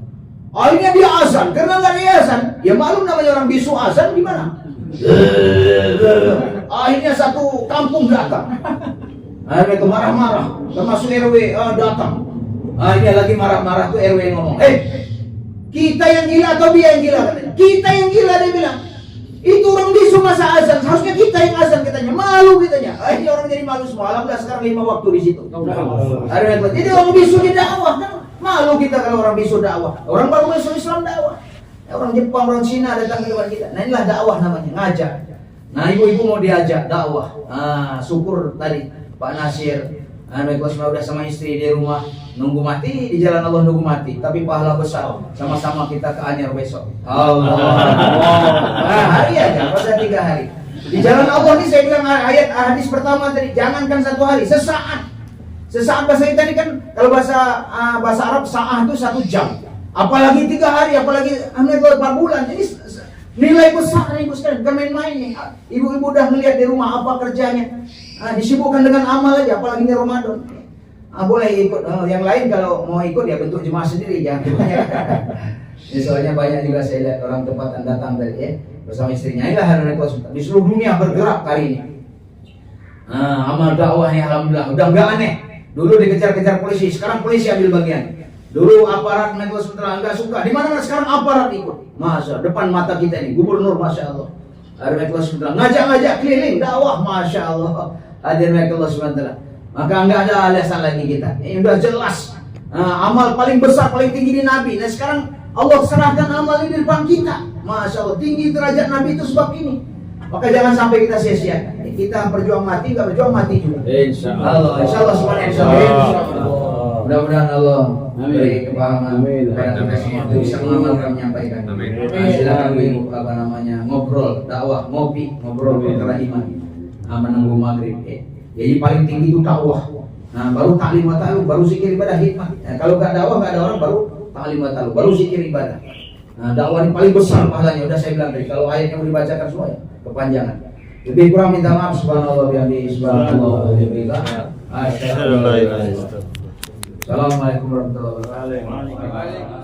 Akhirnya dia azan, karena nggak ada azan, ya maklum namanya orang bisu azan gimana? Akhirnya satu kampung datang. Mereka marah-marah, termasuk RW datang. Akhirnya lagi marah-marah tuh RW ngomong, kita yang gila atau dia yang gila? Katanya. Kita yang gila, dia bilang. Itu orang bisu masa azan, harusnya kita yang azan katanya, malu kitanya. Ini orang jadi malu semua. Alhamdulillah sekarang 5 waktu di situ. Jadi orang bisu di dakwah, kan? Malu kita kalau orang bisu dakwah. Orang baru masuk Islam dakwah. Orang Jepang, orang Cina datang ke depan kita. Nah inilah dakwah namanya, ngajak. Nah ibu-ibu mau diajak dakwah. Syukur tadi Pak Nasir, kelas udah sama istri di rumah, nunggu mati di jalan Allah, nunggu mati. Tapi pahala besar. Sama-sama kita ke Anyer besok. Allah. Hari aja, pada 3 hari. Di jalan Allah ini saya bilang ayat hadis pertama tadi, jangankan 1 hari, sesaat. Sesaat bahasa kita ini kan, kalau bahasa Arab sa'ah itu 1 jam. Apalagi 3 hari, apalagi 4 bulan. Ini nilai besar nih ibu sekalian, bukan main-main nih. Ibu-ibu udah melihat di rumah apa kerjanya. Disibukkan dengan amal aja, apalagi ini Ramadan. Boleh ikut. Yang lain kalau mau ikut ya bentuk jemaah sendiri, jangan banyak. Soalnya banyak juga saya lihat orang tempatan datang tadi ya, bersama istrinya. Inilah hari kelas di seluruh dunia bergerak kali ini. Amal dakwahnya alhamdulillah udah nggak aneh. Dulu dikejar-kejar polisi, sekarang polisi ambil bagian. Dulu aparat Negeri Sumatera nggak suka, di mana sekarang aparat ikut. Masa depan mata kita ini, gubernur masya Allah. Ada Negeri Sumatera ngajak-ngajak keliling dakwah, masya Allah. Hadir Negeri Sumatera. Maka nggak ada alasan lagi kita. Ini udah jelas. Amal paling besar, paling tinggi di Nabi. Nah sekarang Allah serahkan amal ini di depan kita. Masya Allah, tinggi derajat Nabi itu sebab ini. Maka jangan sampai kita sia-siakan. Kita berjuang mati, nggak berjuang mati juga. Insya Allah semuanya insya Allah. Mudah-mudahan Allah beri kepahaman kepada kita semua untuk bisa mengamalkan, menyampaikan. Silakan ibu ngobrol dakwah, ngobrol perkara iman, menunggu maghrib. Jadi paling tinggi itu dakwah. Baru taklim wa ta'alum, baru zikir ibadah hikmah. Kalau nggak dakwah, nggak ada orang, baru taklim wa ta'alum, baru zikir ibadah. Dakwah ini paling besar pahalanya. Udah saya bilang tadi, kalau ayat yang dibacakan semua ya, kepanjangan. Lebih kurang minta maaf, subhanallah bihamdihi, subhanallah wa bihamdihi. Assalamualaikum warahmatullahi wabarakatuh.